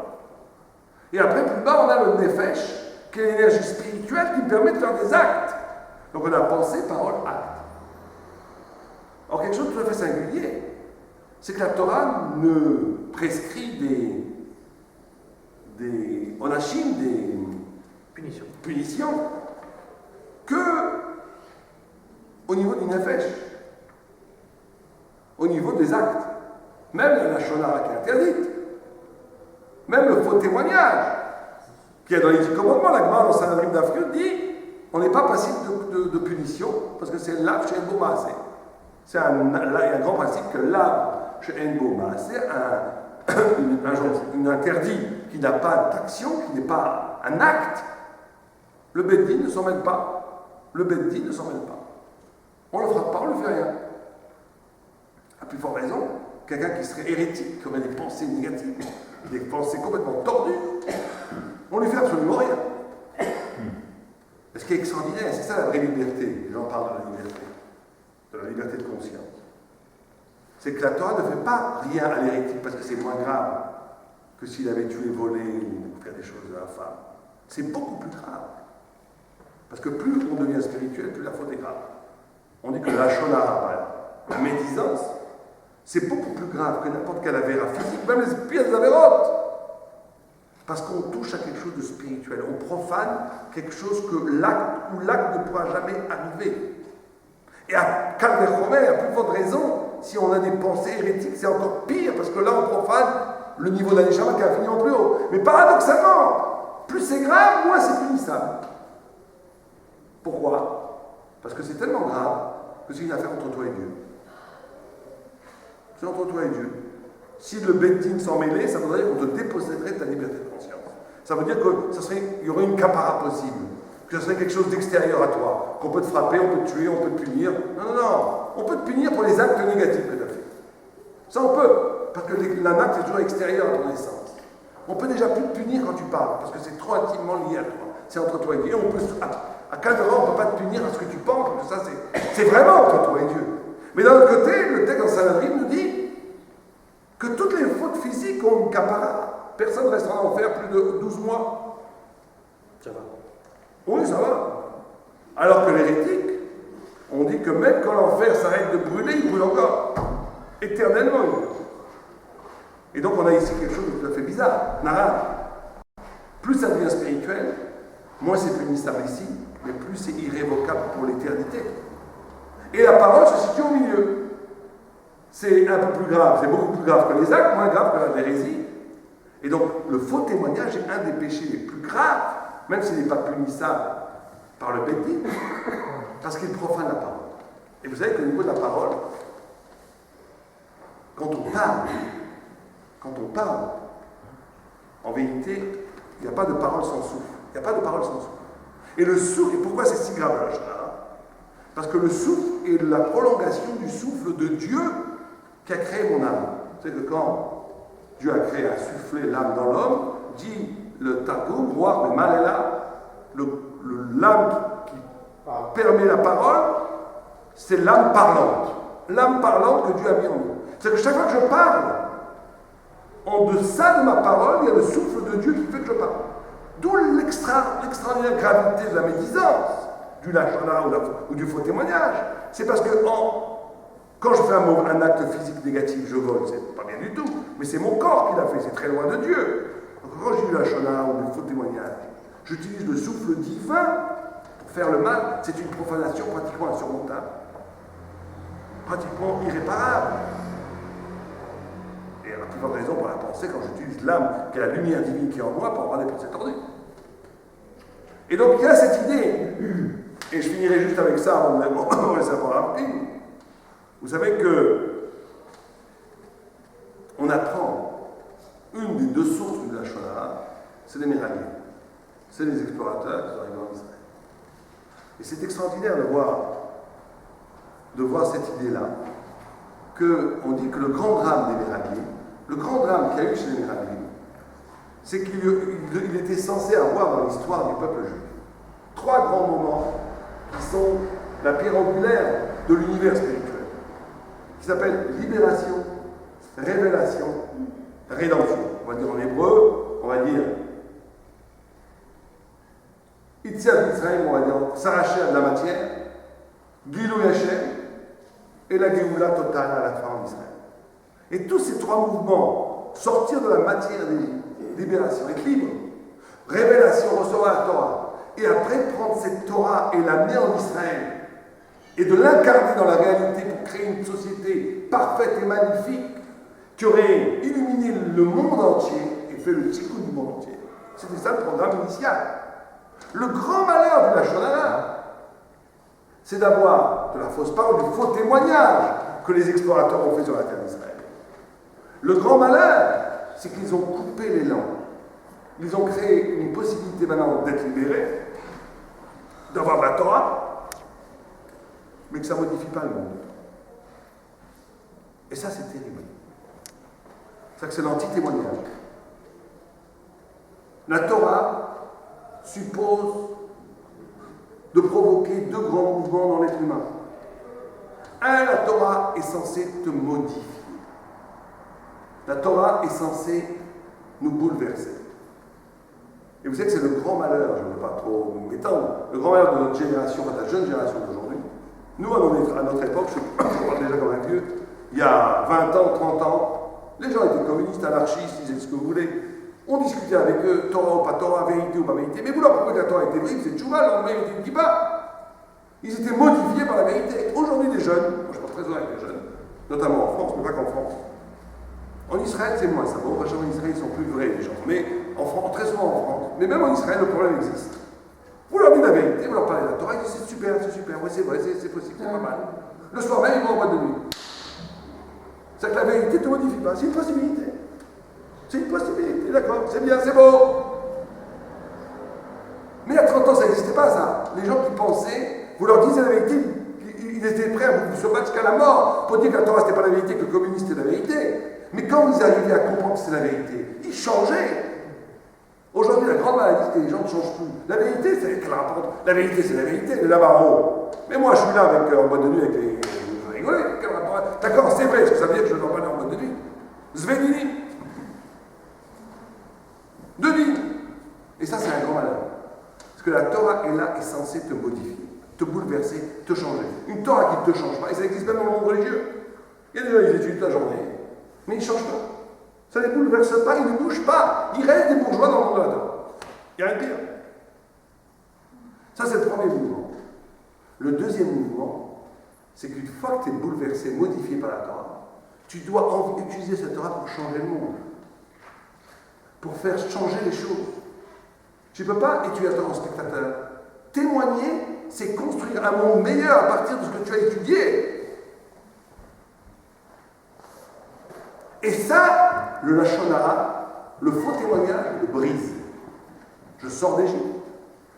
Et après, plus bas, on a le Nefesh, qui est l'énergie spirituelle qui permet de faire des actes. Donc, on a pensée, parole, acte. Or, quelque chose de tout à fait singulier, c'est que la Torah ne prescrit des onachim, des punitions, que au niveau du nefesh, au niveau des actes. Même la lachon hara qui est interdite, même le faux témoignage, qui est dans les 10 commandements, la Gemara dans Sanhedrin d'Afrique dit on n'est pas passible de punition, parce que c'est l'ave chez Enboma. Il y a un grand principe que l'ave chez Enboma, c'est un interdit qui n'a pas d'action, qui n'est pas un acte. Le Beddin ne s'en mêle pas. Le Beddin ne s'en mêle pas. On ne le frappe pas, on ne lui fait rien. À plus forte raison, quelqu'un qui serait hérétique, qui aurait des pensées négatives, des pensées complètement tordues, on ne lui fait absolument rien. Ce qui est extraordinaire, c'est ça la vraie liberté. Les gens parlent de la liberté de conscience. C'est que la Torah ne fait pas rien à l'hérétique parce que c'est moins grave que s'il avait tué, volé ou fait des choses de la femme. C'est beaucoup plus grave. Parce que plus on devient spirituel, plus la faute est grave. On dit que la lachon hara, la médisance, c'est beaucoup plus grave que n'importe quelle avéra physique, même les pires avérotes. Parce qu'on touche à quelque chose de spirituel. On profane quelque chose que l'acte ne pourra jamais arriver. Et à Calvé-Romer, à plus forte raison, si on a des pensées hérétiques, c'est encore pire, parce que là, on profane le niveau d'un Neshama qui a fini en plus haut. Mais paradoxalement, plus c'est grave, moins c'est punissable. Pourquoi? Parce que c'est tellement grave que c'est une affaire entre toi et Dieu. C'est entre toi et Dieu. Si le Beddin s'en mêlait, ça voudrait dire qu'on te déposséderait de ta liberté de conscience. Ça veut dire qu'il y aurait une capara possible, que ce serait quelque chose d'extérieur à toi, qu'on peut te frapper, on peut te tuer, on peut te punir. Non. On peut te punir pour les actes négatifs que tu as fait. Ça, on peut, parce que l'acte est toujours extérieur à ton essence. On peut déjà plus te punir quand tu parles, parce que c'est trop intimement lié à toi. C'est entre toi et Dieu. On peut, à 15 ans, on ne peut pas te punir à ce que tu penses, parce que ça, c'est vraiment entre toi et Dieu. Mais d'un autre côté, le texte dans Sanhedrin nous dit que toutes les fautes physiques ont une capara. Personne ne restera en enfer plus de 12 mois. Ça va. Oui, ça va. Alors que l'hérétique, on dit que même quand l'enfer s'arrête de brûler, il brûle encore. Éternellement. Et donc on a ici quelque chose de tout à fait bizarre. Nara. Plus ça devient spirituel, moins c'est punissable ici, mais plus c'est irrévocable pour l'éternité. Et la parole se situe au milieu. C'est un peu plus grave, c'est beaucoup plus grave que les actes, moins grave que la hérésie. Et donc, le faux témoignage est un des péchés les plus graves, même s'il n'est pas punissable par le Beddin, parce qu'il profane la parole. Et vous savez qu'au niveau de la parole, quand on parle, en vérité, il n'y a pas de parole sans souffle. Il n'y a pas de parole sans souffle. Et le souffle, et pourquoi c'est si grave la Shana? Parce que le souffle est la prolongation du souffle de Dieu qui a créé mon âme. Vous savez que quand Dieu a créé, a soufflé l'âme dans l'homme, dit le Targum, voir mais mal est là, l'âme qui permet la parole, c'est l'âme parlante. l'âme parlante que Dieu a mis en nous. C'est-à-dire que chaque fois que je parle, en deçà de ma parole, il y a le souffle de Dieu qui fait que je parle. D'où l'extraordinaire gravité de la médisance, du lachana ou du faux témoignage. C'est parce que quand je fais un acte physique négatif, je vole, c'est pas bien du tout, mais c'est mon corps qui l'a fait, c'est très loin de Dieu. Donc quand j'ai du lachana ou du faux témoignage, j'utilise le souffle divin pour faire le mal, c'est une profanation pratiquement insurmontable, pratiquement irréparable. Et la plus grande raison pour la pensée, quand j'utilise l'âme, qui est la lumière divine qui est en moi, pour avoir des pensées tordues. Et donc il y a cette idée, et je finirai juste avec ça avant de laisser avoir rapide. Vous savez que on apprend une des deux sources du Lachon, c'est les Méragliers. C'est les explorateurs qui sont arrivés en Israël. Et c'est extraordinaire de voir cette idée-là, qu'on dit que le grand drame des Méragliers, le grand drame qu'il y a eu chez les Méragliers, c'est qu'il était censé avoir dans l'histoire du peuple juif trois grands moments qui sont la pierre angulaire de l'univers spirituel, qui s'appellent libération, révélation, rédemption. On va dire en hébreu, on va dire Yetziat Mitzrayim, on va dire s'arracher à de la matière, Gilui Hashem, et la Géoula totale à la fin en Israël. Et tous ces trois mouvements, sortir de la matière des libération, être libre, révélation, recevoir la Torah, et après prendre cette Torah et l'amener en Israël, et de l'incarner dans la réalité pour créer une société parfaite et magnifique, qui aurait illuminé le monde entier et fait le tikkun du monde entier. C'était ça le programme initial. Le grand malheur de la Shonara, c'est d'avoir de la fausse parole, du faux témoignage que les explorateurs ont fait sur la terre d'Israël. Le grand malheur, c'est qu'ils ont coupé les langues. Ils ont créé une possibilité maintenant d'être libérés, d'avoir de la Torah, mais que ça ne modifie pas le monde. Et ça, c'est terrible. C'est l'anti-témoignage. La Torah suppose de provoquer deux grands mouvements dans l'être humain. Un, la Torah est censée te modifier. La Torah est censée nous bouleverser. Et vous savez que c'est le grand malheur, je ne veux pas trop m'étendre, le grand malheur de notre génération, de la jeune génération d'aujourd'hui. Nous, à notre époque, je parle déjà comme un vieux, il y a 20 ans, 30 ans, les gens étaient communistes, anarchistes, ils disaient ce que vous voulez. On discutait avec eux, Torah ou pas Torah, vérité ou pas vérité. Mais vous leur prouvez que la Torah était vraie, c'est tchouva, le lendemain, ils étaient pas. Ils étaient modifiés par la vérité. Aujourd'hui, les jeunes, moi je parle très souvent avec les jeunes, notamment en France, mais pas qu'en France. En Israël, c'est moins ça. Bon, en Israël, ils sont plus vrais, les gens. Mais en France, très souvent en France, mais même en Israël, le problème existe. Vous leur dites la vérité, vous leur parlez de la Torah, ils disent c'est super, oui, c'est vrai, c'est possible, c'est pas mal. Le soir même, ils vont en boîte de nuit. C'est que la vérité ne te modifie pas, c'est une possibilité. C'est une possibilité, d'accord, c'est bien, c'est beau. Mais il y a 30 ans, ça n'existait pas, ça. Les gens qui pensaient, vous leur disiez la vérité, ils étaient prêts à se battre jusqu'à la mort pour dire que la Torah, c'était pas la vérité, que le communisme, c'était la vérité. Mais quand ils arrivaient à comprendre que c'était la vérité, ils changeaient. Aujourd'hui, la grande maladie, c'est que les gens ne changent plus. La vérité, c'est qu'elle rapporte. La vérité, c'est la vérité, de là-bas en haut. Mais moi, je suis là en boîte de nuit avec les. Vous rigolez, quel rapport? D'accord, c'est vrai, est-ce que ça veut dire que je ne dois pas aller en boîte de nuit? Zvedini. De nuit. Et ça, c'est un grand malheur. Parce que la Torah est là, est censée te modifier, te bouleverser, te changer. Une Torah qui ne te change pas, et ça existe même dans le monde religieux. Il y a des gens qui étudient toute la journée, mais ils ne changent pas. Ça ne les bouleverse pas, ils ne bougent pas. Ils restent des bourgeois dans le monde de la Torah. Il n'y a rien de pire. Ça, c'est le premier mouvement. Le deuxième mouvement, c'est qu'une fois que tu es bouleversé, modifié par la Torah, tu dois utiliser cette Torah pour changer le monde. Pour faire changer les choses. Tu ne peux pas étudier la Torah en spectateur. Témoigner, c'est construire un monde meilleur à partir de ce que tu as étudié. Et ça, le Lachon Hara, le faux témoignage, le brise. Je sors d'Égypte,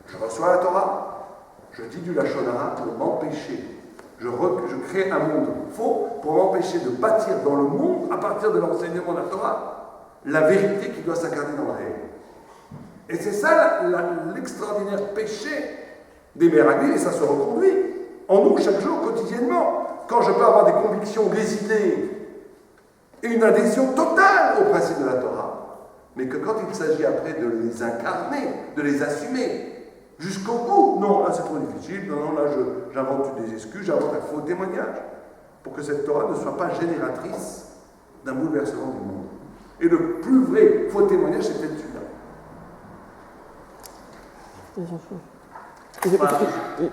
je reçois la Torah, je dis du Lachon Hara pour m'empêcher. Je crée un monde faux pour m'empêcher de bâtir dans le monde, à partir de l'enseignement de la Torah, la vérité qui doit s'incarner dans le réel. Et c'est ça l'extraordinaire péché des Méragliers, et ça se reconduit en nous chaque jour, quotidiennement. Quand je peux avoir des convictions, des idées et une adhésion totale au principe de la Torah, mais que quand il s'agit après de les incarner, de les assumer jusqu'au bout, non, là c'est trop difficile, non, là j'invente des excuses, j'invente un faux témoignage pour que cette Torah ne soit pas génératrice d'un bouleversement du monde. Et le plus vrai faux témoignage, c'est peut-être celui-là.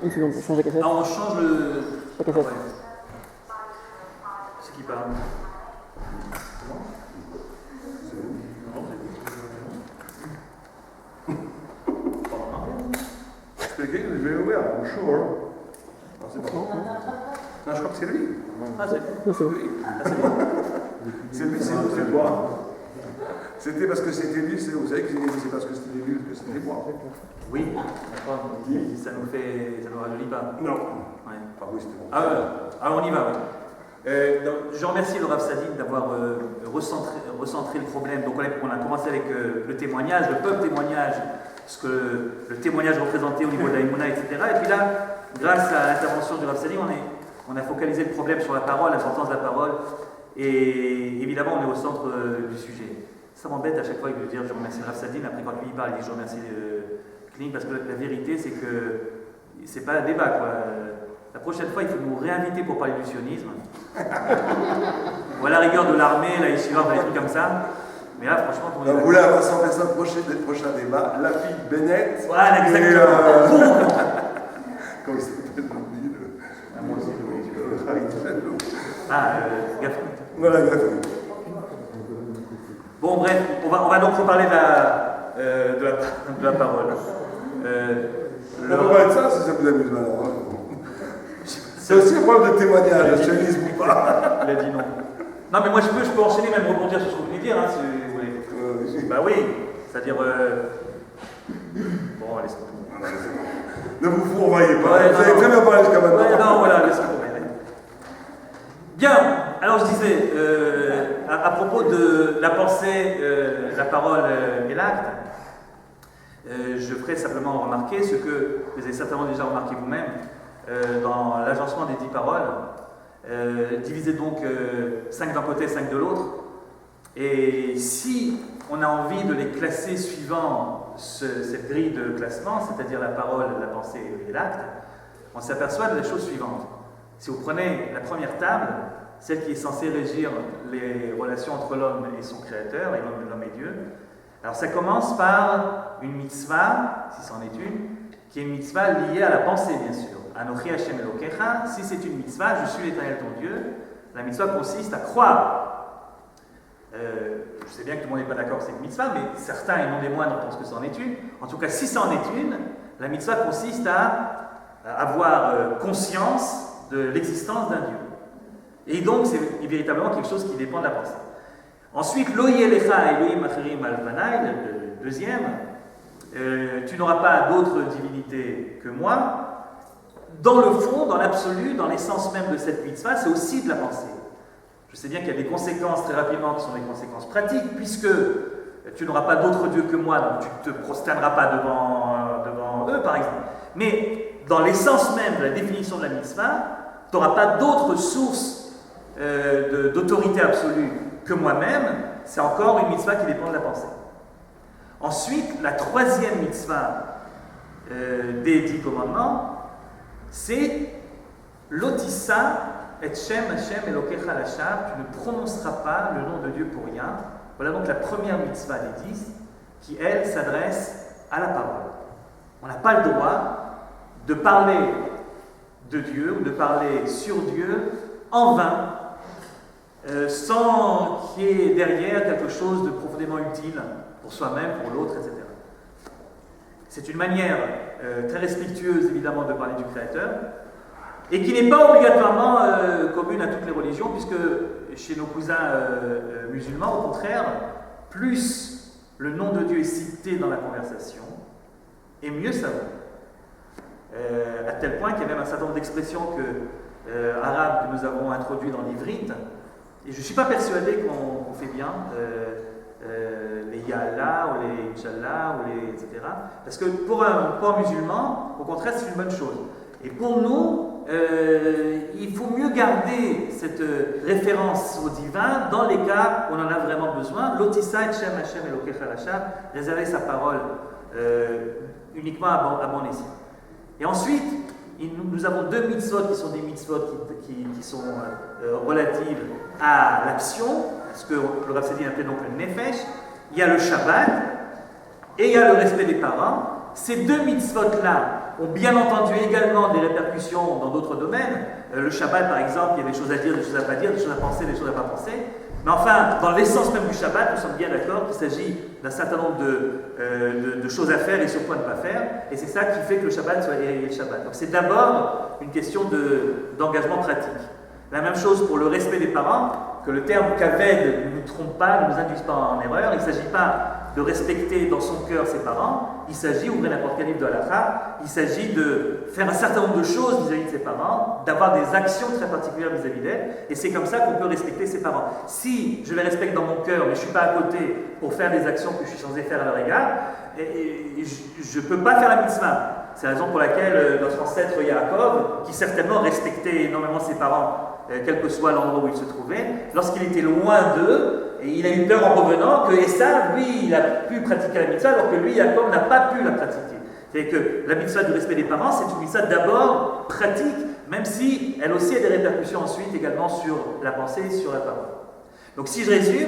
Une seconde, on change la cassette. Ah, on change le. La cassette. Ouais. C'est qui parle? Expliquez, je vais ouvrir, I'm sure. Non, c'est bon. Non, je crois que c'est lui. Ah, c'est Non, c'est bon. Oui. C'est lui, c'est moi. C'était parce que c'était lui, vous savez que c'est parce que c'était lui que c'était moi. Oui, d'accord. Ça nous rajeunit pas. Non. Ouais. Ah oui, c'était bon. Ah, on y va, oui. Donc, je remercie le Rav Sadin d'avoir recentré le problème. Donc on a commencé avec le témoignage, le peuple témoignage, ce que le témoignage représentait au niveau de la Emouna, etc. Et puis là, grâce à l'intervention du Rav Sadin, on a focalisé le problème sur la parole, l'importance de la parole, et évidemment on est au centre du sujet. Ça m'embête à chaque fois de dire je remercie le Rav Sadin, après quand lui il parle, il dit je remercie Kling, parce que la vérité c'est que c'est pas un débat, quoi. La prochaine fois, il faut nous réinviter pour parler du sionisme. Ou à la rigueur de l'armée, la yeshiva, des trucs comme ça. Mais là, franchement, pour vous voulez rassembler ça au prochain débat, la fille Bennett. Voilà, exactement. Comment il s'appelle Moi aussi, Gaffron. Voilà, Gaffron. Bon, bref, on va donc reparler de la parole. On va parler de ça si ça vous amuse maintenant. C'est aussi un problème de témoignage, le sionisme ou pas. Il a dit non. Non, mais moi je peux enchaîner, même rebondir sur ce que vous venez de dire, hein, si vous voulez. Bah oui, c'est-à-dire. Bon, laisse tomber. Ne vous fourvoyez pas. Ouais, vous avez très bien parlé jusqu'à maintenant. Ouais, non, voilà, laisse tomber. Bien, alors je disais, à propos de la pensée, la parole et l'acte, je ferai simplement remarquer ce que vous avez certainement déjà remarqué vous-même dans l'agencement des 10 paroles, divisé donc 5 d'un côté, 5 de l'autre. Et si on a envie de les classer suivant cette grille de classement, c'est-à-dire la parole, la pensée et l'acte, on s'aperçoit de la chose suivante. Si vous prenez la première table, celle qui est censée régir les relations entre l'homme et son créateur, et l'homme et Dieu, alors ça commence par une mitzvah, si c'en est une, qui est une mitzvah liée à la pensée, bien sûr. Anochi Hashem Elokecha, si c'est une mitzvah, je suis l'Éternel ton Dieu, la mitzvah consiste à croire. Je sais bien que tout le monde n'est pas d'accord avec cette mitzvah, mais certains, et non des moindres, pensent que c'en est une. En tout cas, si c'en est une, la mitzvah consiste à avoir conscience de l'existence d'un Dieu. Et donc, c'est véritablement quelque chose qui dépend de la pensée. Ensuite, Lo yelecha Elohim acherim al panai, le deuxième, tu n'auras pas d'autre divinité que moi. Dans le fond, dans l'absolu, dans l'essence même de cette mitzvah, c'est aussi de la pensée. Je sais bien qu'il y a des conséquences très rapidement qui sont des conséquences pratiques, puisque tu n'auras pas d'autre Dieu que moi, donc tu ne te prosterneras pas devant eux, par exemple. Mais dans l'essence même de la définition de la mitzvah, tu n'auras pas d'autre source d'autorité absolue que moi-même, c'est encore une mitzvah qui dépend de la pensée. Ensuite, la troisième mitzvah des 10 commandements, c'est l'otissa et Shem Hashem Elokecha Lasham, tu ne prononceras pas le nom de Dieu pour rien. Voilà donc la première mitzvah des 10 qui, elle, s'adresse à la parole. On n'a pas le droit de parler de Dieu ou de parler sur Dieu en vain, sans qu'il y ait derrière quelque chose de profondément utile pour soi-même, pour l'autre, etc. C'est une manière très respectueuse, évidemment, de parler du Créateur, et qui n'est pas obligatoirement commune à toutes les religions, puisque chez nos cousins musulmans, au contraire, plus le nom de Dieu est cité dans la conversation, et mieux ça va. À tel point qu'il y a même un certain nombre d'expressions arabes que nous avons introduites dans l'ivrite, et je ne suis pas persuadé qu'on fait bien les Ya Allah, ou les Inch'Allah, ou les etc. Parce que pour un musulman, au contraire, c'est une bonne chose. Et pour nous, il faut mieux garder cette référence au divin dans les cas où on en a vraiment besoin. L'otissa et Shem Hashem Elokecha Lasham, réserver sa parole uniquement à bon escient. Et ensuite, nous avons deux mitzvot qui sont des mitzvot qui sont relatives à l'action, ce que le Rav Sadin appelait donc le nefesh. Il y a le Shabbat et il y a le respect des parents. Ces deux mitzvot-là ont bien entendu également des répercussions dans d'autres domaines. Le Shabbat, par exemple, il y a des choses à dire, des choses à pas dire, des choses à penser, des choses à pas penser. Mais enfin, dans l'essence même du Shabbat, nous sommes bien d'accord qu'il s'agit d'un certain nombre de choses à faire et sur quoi ne pas faire. Et c'est ça qui fait que le Shabbat soit le Shabbat. Donc c'est d'abord une question d'engagement pratique. La même chose pour le respect des parents, que le terme kaved ne nous trompe pas, ne nous induise pas en erreur. Il ne s'agit pas de respecter dans son cœur ses parents, il s'agit, ouvrez n'importe quel livre de halakha, il s'agit de faire un certain nombre de choses vis-à-vis de ses parents, d'avoir des actions très particulières vis-à-vis d'elles, et c'est comme ça qu'on peut respecter ses parents. Si je les respecte dans mon cœur, mais je ne suis pas à côté pour faire des actions que je suis censé faire à leur égard, je ne peux pas faire la mitzvah. C'est la raison pour laquelle notre ancêtre Yaakov, qui certainement respectait énormément ses parents, quel que soit l'endroit où il se trouvait, lorsqu'il était loin d'eux, et il a eu peur en revenant que Esav, lui, il a pu pratiquer la mitzvah, alors que lui, Yaakov, n'a pas pu la pratiquer. C'est-à-dire que la mitzvah du respect des parents, c'est une mitzvah d'abord pratique, même si elle aussi a des répercussions ensuite également sur la pensée et sur la parole. Donc si je résume,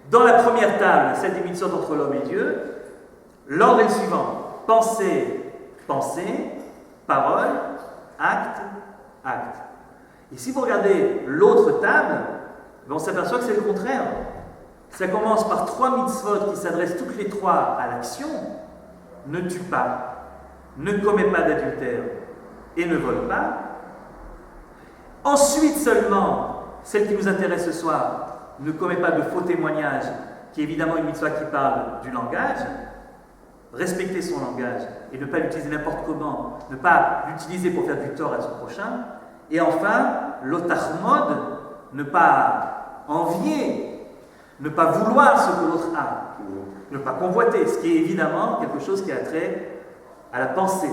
dans la première table, celle des mitzvot entre l'homme et Dieu, l'ordre est le suivant: pensée, parole, acte, acte. Et si vous regardez l'autre table, on s'aperçoit que c'est le contraire. Ça commence par 3 mitzvot qui s'adressent toutes les 3 à l'action. Ne tue pas, ne commets pas d'adultère et ne vole pas. Ensuite seulement, celle qui nous intéresse ce soir, ne commets pas de faux témoignage, qui est évidemment une mitzvah qui parle du langage. Respecter son langage et ne pas l'utiliser n'importe comment, ne pas l'utiliser pour faire du tort à son prochain. Et enfin, l'otachmod, ne pas envier, ne pas vouloir ce que l'autre a, ne pas convoiter, ce qui est évidemment quelque chose qui a trait à la pensée.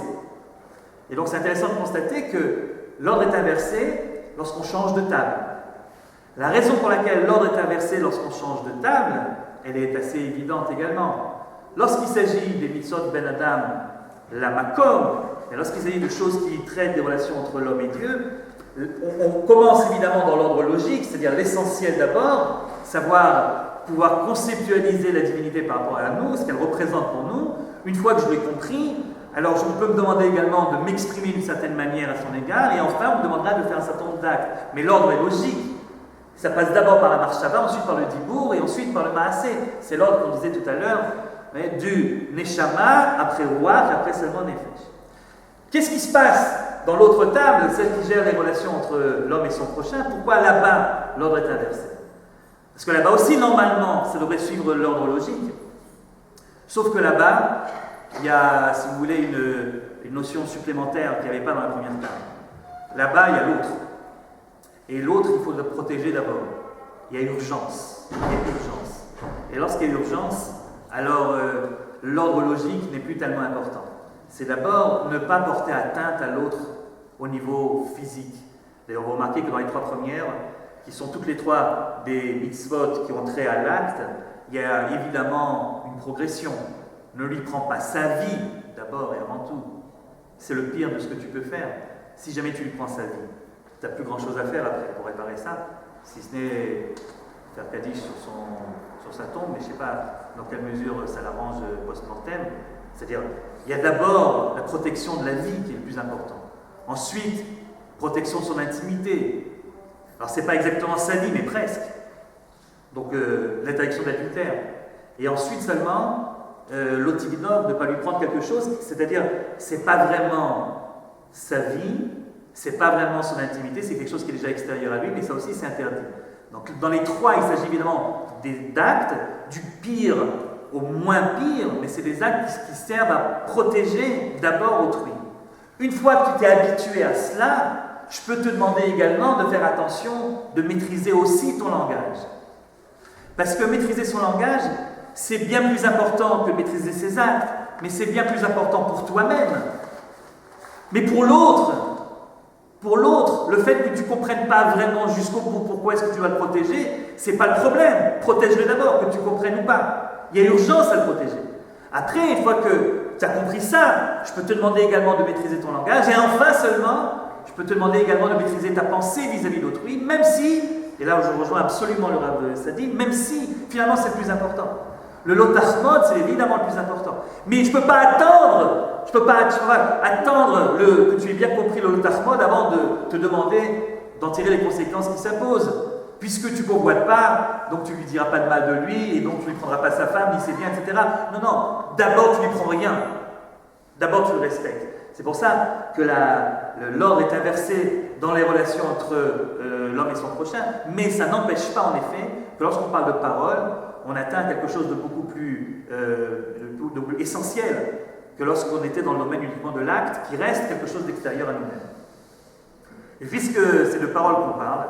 Et donc c'est intéressant de constater que l'ordre est inversé lorsqu'on change de table. La raison pour laquelle l'ordre est inversé lorsqu'on change de table, elle est assez évidente également. Lorsqu'il s'agit des mitzvot ben Adam, la makom, et lorsqu'il s'agit de choses qui traitent des relations entre l'homme et Dieu, on commence évidemment dans l'ordre logique, c'est-à-dire l'essentiel d'abord, savoir pouvoir conceptualiser la divinité par rapport à nous, ce qu'elle représente pour nous. Une fois que je l'ai compris, alors je peux me demander également de m'exprimer d'une certaine manière à son égard, et enfin on me demandera de faire un certain nombre d'actes. Mais l'ordre est logique. Ça passe d'abord par la marshava, ensuite par le dibour, et ensuite par le maasé. C'est l'ordre qu'on disait tout à l'heure, du neshama, après ruach, après seulement nefesh. Qu'est-ce qui se passe dans l'autre table, celle qui gère les relations entre l'homme et son prochain? Pourquoi là-bas, l'ordre est inversé? Parce que là-bas aussi, normalement, ça devrait suivre l'ordre logique. Sauf que là-bas, il y a, si vous voulez, une notion supplémentaire qu'il n'y avait pas dans la première table. Là-bas, il y a l'autre. Et l'autre, il faut le protéger d'abord. Il y a urgence. Et lorsqu'il y a urgence, alors l'ordre logique n'est plus tellement important. C'est d'abord ne pas porter atteinte à l'autre au niveau physique. D'ailleurs, vous remarquez que dans les 3 premières, qui sont toutes les 3 des mitzvot qui ont trait à l'acte, il y a évidemment une progression. Ne lui prends pas sa vie, d'abord et avant tout. C'est le pire de ce que tu peux faire. Si jamais tu lui prends sa vie, tu n'as plus grand chose à faire après pour réparer ça, si ce n'est faire kaddish sur sa tombe, mais je ne sais pas dans quelle mesure ça l'arrange post-mortem. C'est-à-dire, il y a d'abord la protection de la vie qui est le plus important. Ensuite, protection de son intimité. Alors, ce n'est pas exactement sa vie, mais presque. Donc, l'interdiction d'adultère. Et ensuite seulement, l'otivinov, ne pas lui prendre quelque chose, c'est-à-dire, ce n'est pas vraiment sa vie, ce n'est pas vraiment son intimité, c'est quelque chose qui est déjà extérieur à lui, mais ça aussi, c'est interdit. Donc, dans les 3, il s'agit évidemment d'actes, du pire au moins pire, mais c'est des actes qui servent à protéger d'abord autrui. Une fois que tu t'es habitué à cela, je peux te demander également de faire attention, de maîtriser aussi ton langage. Parce que maîtriser son langage, c'est bien plus important que maîtriser ses actes, mais c'est bien plus important pour toi-même. Mais pour l'autre, Pour l'autre, le fait que tu ne comprennes pas vraiment jusqu'au bout pourquoi est-ce que tu vas le protéger, c'est pas le problème. Protège-le d'abord, que tu comprennes ou pas. Il y a urgence à le protéger. Après, une fois que tu as compris ça, je peux te demander également de maîtriser ton langage. Et enfin seulement, je peux te demander également de maîtriser ta pensée vis-à-vis d'autrui, même si, et là je rejoins absolument le Rav Sadin, même si finalement c'est le plus important. Le lot Ahmad, c'est évidemment le plus important. Mais je ne peux pas attendre que tu aies bien compris le lot Ahmad avant de te demander d'en tirer les conséquences qui s'imposent. Puisque tu ne convoites pas, donc tu ne lui diras pas de mal de lui, et donc tu ne lui prendras pas sa femme, ni ses biens, etc. Non, non, d'abord tu ne lui prends rien. D'abord tu le respectes. C'est pour ça que l'ordre est inversé dans les relations entre l'homme et son prochain, mais ça n'empêche pas en effet que lorsqu'on parle de parole, on atteint quelque chose de beaucoup plus essentiel que lorsqu'on était dans le domaine uniquement de l'acte, qui reste quelque chose d'extérieur à nous-mêmes. Et puisque c'est de parole qu'on parle,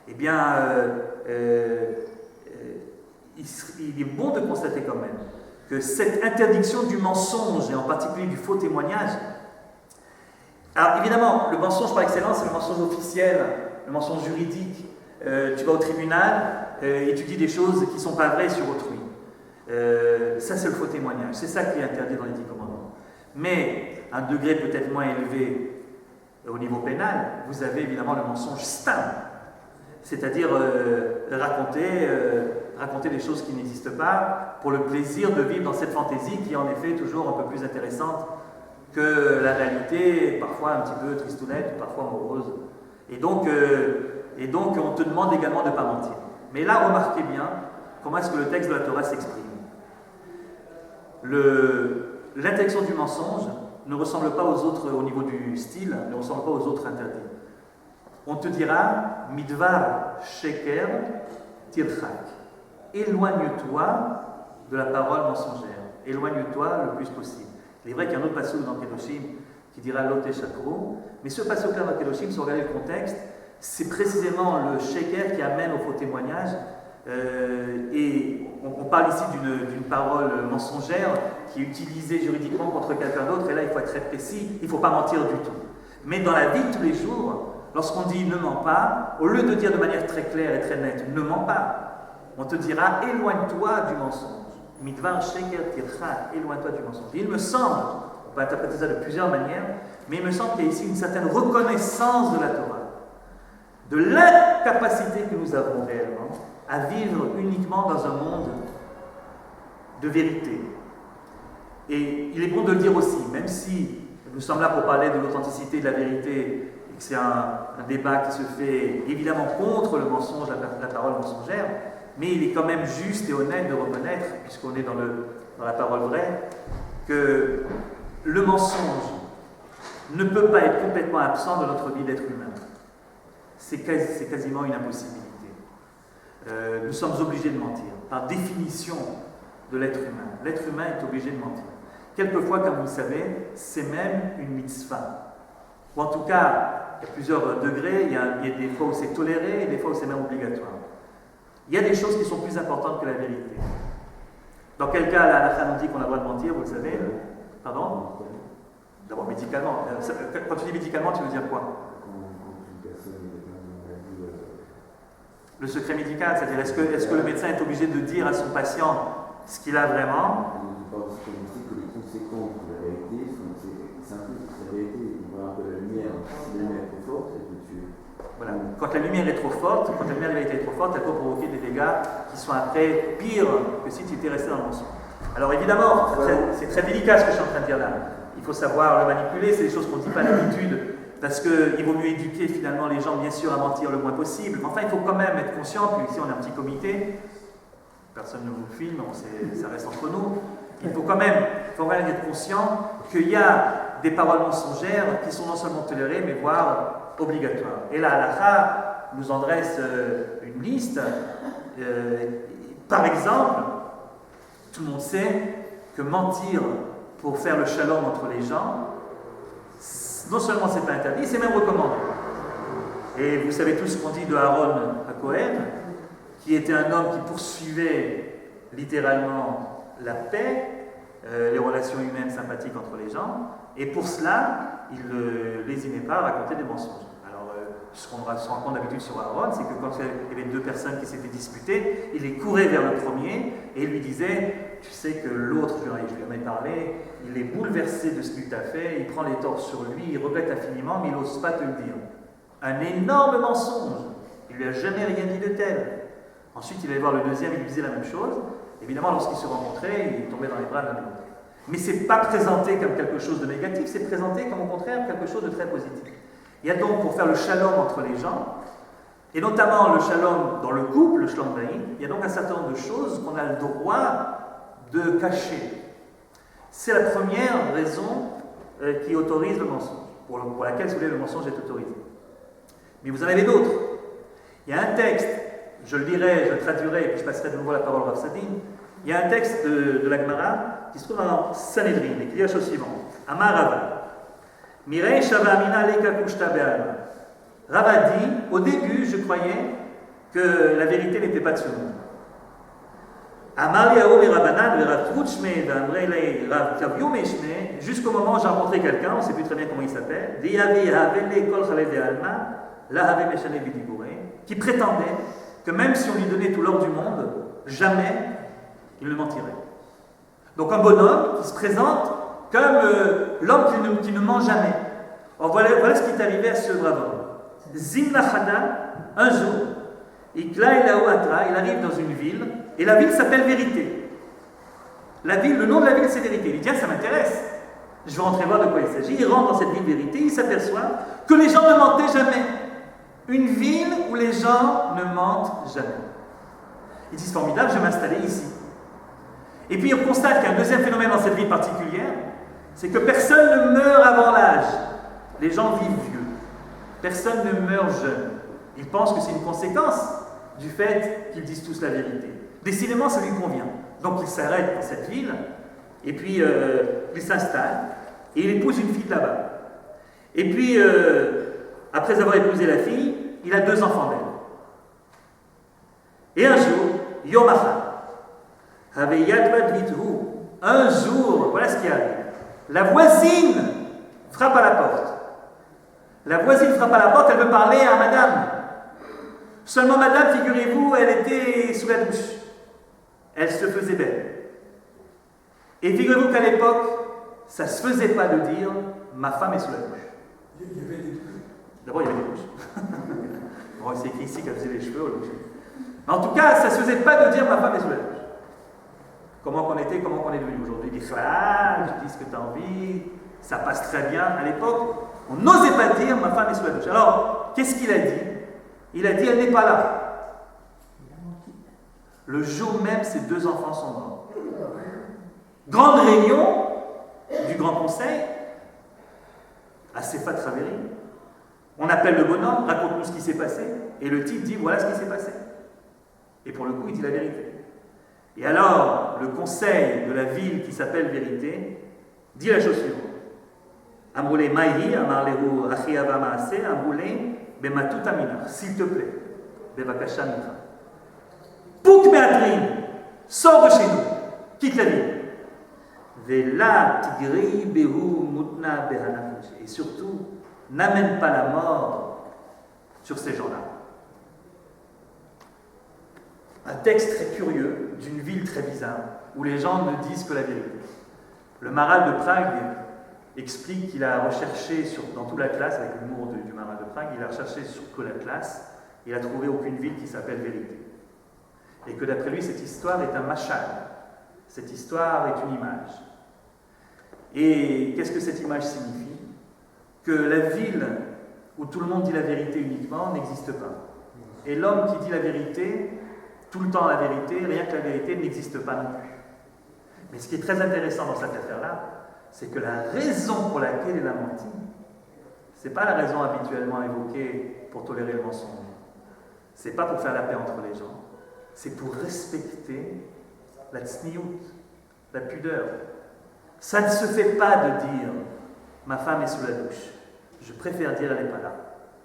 eh bien, il est bon de constater quand même que cette interdiction du mensonge, et en particulier du faux témoignage, alors évidemment, le mensonge par excellence, c'est le mensonge officiel, le mensonge juridique. Tu vas au tribunal et tu dis des choses qui ne sont pas vraies sur autrui. Ça, c'est le faux témoignage. C'est ça qui est interdit dans les 10 commandements. Mais, à un degré peut-être moins élevé au niveau pénal, vous avez évidemment le mensonge stam, c'est-à-dire raconter des choses qui n'existent pas pour le plaisir de vivre dans cette fantaisie qui est en effet toujours un peu plus intéressante que la réalité, parfois un petit peu tristounette, parfois morose. Et donc, on te demande également de ne pas mentir. Mais là, remarquez bien comment est-ce que le texte de la Torah s'exprime. L'interdiction du mensonge ne ressemble pas aux autres, au niveau du style, ne ressemble pas aux autres interdits. On te dira, midvar sheker tirchak. Éloigne-toi de la parole mensongère. Éloigne-toi le plus possible. Il est vrai qu'il y a un autre passage dans Kedoshim qui dira lote shakru, mais ce passage-là dans Kedoshim, si on regarde le contexte, c'est précisément le sheker qui amène au faux témoignage. Et on parle ici d'une parole mensongère qui est utilisée juridiquement contre quelqu'un d'autre, et là il faut être très précis, il ne faut pas mentir du tout. Mais dans la vie de tous les jours, lorsqu'on dit ne mens pas, au lieu de dire de manière très claire et très nette ne mens pas, on te dira éloigne-toi du mensonge. Midvar sheker tircha, éloigne-toi du mensonge. Et il me semble, on peut interpréter ça de plusieurs manières, mais il me semble qu'il y a ici une certaine reconnaissance de la Torah, de l'incapacité que nous avons réellement à vivre uniquement dans un monde de vérité. Et il est bon de le dire aussi, même si nous sommes là pour parler de l'authenticité de la vérité, et que c'est un débat qui se fait évidemment contre le mensonge, la parole mensongère, mais il est quand même juste et honnête de reconnaître, puisqu'on est dans la parole vraie, que le mensonge ne peut pas être complètement absent de notre vie d'être humain. C'est quasiment une impossibilité. Nous sommes obligés de mentir, par définition de l'être humain. L'être humain est obligé de mentir. Quelquefois, comme vous le savez, c'est même une mitzvah. Ou en tout cas, il y a plusieurs degrés, il y a des fois où c'est toléré et des fois où c'est même obligatoire. Il y a des choses qui sont plus importantes que la vérité. Dans quel cas, la halakha nous dit qu'on a le droit de mentir, vous le savez? Pardon? D'abord, médicalement. Quand tu dis médicalement, tu veux dire quoi? Le secret médical, c'est-à-dire est-ce que le médecin est obligé de dire à son patient ce qu'il a vraiment? Je pense que les conséquences de la réalité sont simples. La réalité, on voit un peu la lumière. Si la lumière est trop forte, elle peut tuer. Voilà. Quand la lumière est trop forte, quand la lumière de la vérité est trop forte, elle peut provoquer des dégâts qui sont après pires que si tu étais resté dans le mensonge. Alors évidemment, c'est très délicat ce que je suis en train de dire là. Il faut savoir le manipuler, c'est des choses qu'on ne dit pas d'habitude. Parce qu'il vaut mieux éduquer finalement les gens, bien sûr, à mentir le moins possible. Mais enfin, il faut quand même être conscient, puis ici on a un petit comité, personne ne vous filme, ça reste entre nous. Il faut quand même être conscient qu'il y a des paroles mensongères qui sont non seulement tolérées, mais voire obligatoires. Et la halakha nous en dresse une liste. Par exemple, tout le monde sait que mentir pour faire le shalom entre les gens, non seulement c'est pas interdit, c'est même recommandé. Et vous savez tous ce qu'on dit de Aaron à Cohen, qui était un homme qui poursuivait littéralement la paix, les relations humaines sympathiques entre les gens, Et pour cela, il ne lésinait pas à raconter des mensonges. Alors, ce qu'on se rend compte d'habitude sur Aaron, c'est que quand il y avait deux personnes qui s'étaient disputées, il les courait vers le premier et il lui disait, tu sais que l'autre, je lui en ai parlé, il est bouleversé de ce qu'il t'a fait, il prend les torts sur lui, il regrette infiniment, mais il n'ose pas te le dire. Un énorme mensonge. Il ne lui a jamais rien dit de tel. Ensuite, il allait voir le deuxième, il lui disait la même chose. Évidemment, lorsqu'ils se rencontraient, il tombait dans les bras de l'un de l'autre. Mais ce n'est pas présenté comme quelque chose de négatif, c'est présenté comme au contraire quelque chose de très positif. Il y a donc, pour faire le shalom entre les gens, et notamment le shalom dans le couple, le shalom baïn, il y a donc un certain nombre de choses qu'on a le droit de cacher. C'est la première raison qui autorise le mensonge, pour laquelle, si vous voulez, le mensonge est autorisé. Mais vous en avez d'autres. Il y a un texte, je le dirai, je le traduirai, et puis je passerai de nouveau la parole au Rav Sadin. Il y a un texte de la Gemara qui se trouve dans Sanhedrin, et qui dit la chose suivante. Amar Rava. Mirei Shava Amina Leka Kushta Be'alma. Rava dit, au début, je croyais que la vérité n'était pas de ce monde. Amar Yahu Rabanan, Rav Trutchme, Rav Kaviou Meshme, jusqu'au moment où j'ai rencontré quelqu'un, on ne sait plus très bien comment il s'appelle, qui prétendait que même si on lui donnait tout l'or du monde, jamais il ne mentirait. Donc un bonhomme qui se présente comme l'homme qui ne ment jamais. Alors voilà ce qui est arrivé à ce brave homme. Zimnachada, un jour, il arrive dans une ville, et la ville s'appelle Vérité. La ville, le nom de la ville, c'est Vérité. Il dit, tiens, ça m'intéresse. Je vais rentrer voir de quoi il s'agit. Il rentre dans cette ville Vérité, il s'aperçoit que les gens ne mentaient jamais. Une ville où les gens ne mentent jamais. Il dit, c'est formidable, je vais m'installer ici. Et puis on constate qu'il y a un deuxième phénomène dans cette ville particulière, c'est que personne ne meurt avant l'âge. Les gens vivent vieux. Personne ne meurt jeune. Ils pensent que c'est une conséquence du fait qu'ils disent tous la vérité. Décidément, ça lui convient. Donc il s'arrête dans cette ville, et puis il s'installe, et il épouse une fille de là-bas. Et puis, après avoir épousé la fille, il a 2 enfants d'elle. Et un jour, Yom Achad, un jour, voilà ce qui arrive. La voisine frappe à la porte. La voisine frappe à la porte, elle veut parler à madame. Seulement madame, figurez-vous, elle était sous la douche. Elle se faisait belle. Et figurez-vous qu'à l'époque, ça ne se faisait pas de dire ma femme est sous la douche. Il y avait des douches. D'abord, il y avait des douches. Bon, c'est écrit ici qu'elle faisait les cheveux. Mais en tout cas, ça ne se faisait pas de dire ma femme est sous la douche. Comment qu'on était, comment qu'on est devenu aujourd'hui. Des flashs, tu dis ce que tu as envie, ça passe très bien. À l'époque, on n'osait pas dire ma femme est sous la douche. Alors, qu'est-ce qu'il a dit? Il a dit elle n'est pas là. Le jour même, ses 2 enfants sont morts. Grande réunion du Grand Conseil à Sefat Traveri. On appelle le bonhomme, raconte-nous ce qui s'est passé. Et le type dit voilà ce qui s'est passé. Et pour le coup, il dit la vérité. Et alors, le conseil de la ville qui s'appelle Vérité dit la chose suivante. Amroulé Maïhi, Amarlehu Achiava Maase, Amroulé Bematut Aminar. S'il te plaît, Bevakasha Mitra. Pouk Beatrin, sors de chez nous, quitte la ville. Vela Tigri Behu Mutna Behanafuj. Et surtout, n'amène pas la mort sur ces gens-là. Un texte très curieux d'une ville très bizarre où les gens ne disent que la vérité. Le Maral de Prague explique qu'il a recherché dans toute la classe, avec l'humour du Maral de Prague, il a recherché sur toute la classe, il n'a trouvé aucune ville qui s'appelle Vérité. Et que d'après lui, cette histoire est un machal. Cette histoire est une image. Et qu'est-ce que cette image signifie? Que la ville où tout le monde dit la vérité uniquement n'existe pas. Et l'homme qui dit la vérité, tout le temps la vérité, rien que la vérité, n'existe pas non plus. Mais ce qui est très intéressant dans cette affaire-là, c'est que la raison pour laquelle il a menti, ce n'est pas la raison habituellement évoquée pour tolérer le mensonge. Ce n'est pas pour faire la paix entre les gens. C'est pour respecter la tsniout, la pudeur. Ça ne se fait pas de dire ma femme est sous la douche. Je préfère dire elle n'est pas là.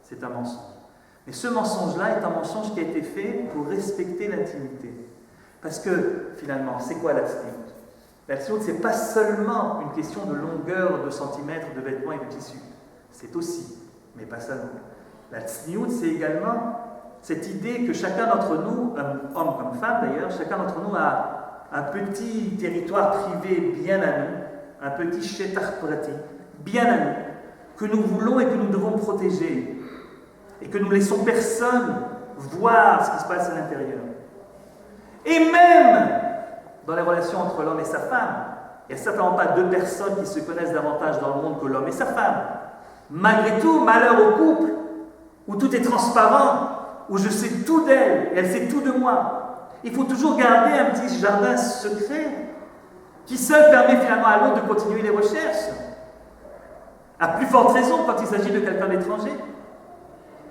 C'est un mensonge. Mais ce mensonge-là est un mensonge qui a été fait pour respecter l'intimité. Parce que, finalement, c'est quoi la tsniout? La tzniut, ce n'est pas seulement une question de longueur, de centimètres, de vêtements et de tissus. C'est aussi, mais pas seulement. La tzniut, c'est également cette idée que chacun d'entre nous, homme comme femme d'ailleurs, chacun d'entre nous a un petit territoire privé bien à nous, un petit shetach prati, bien à nous, que nous voulons et que nous devons protéger, et que nous laissons personne voir ce qui se passe à l'intérieur. Et même dans les relations entre l'homme et sa femme, il n'y a certainement pas deux personnes qui se connaissent davantage dans le monde que l'homme et sa femme. Malgré tout, malheur au couple, où tout est transparent, où je sais tout d'elle et elle sait tout de moi. Il faut toujours garder un petit jardin secret qui seul permet finalement à l'autre de continuer les recherches. À plus forte raison quand il s'agit de quelqu'un d'étranger.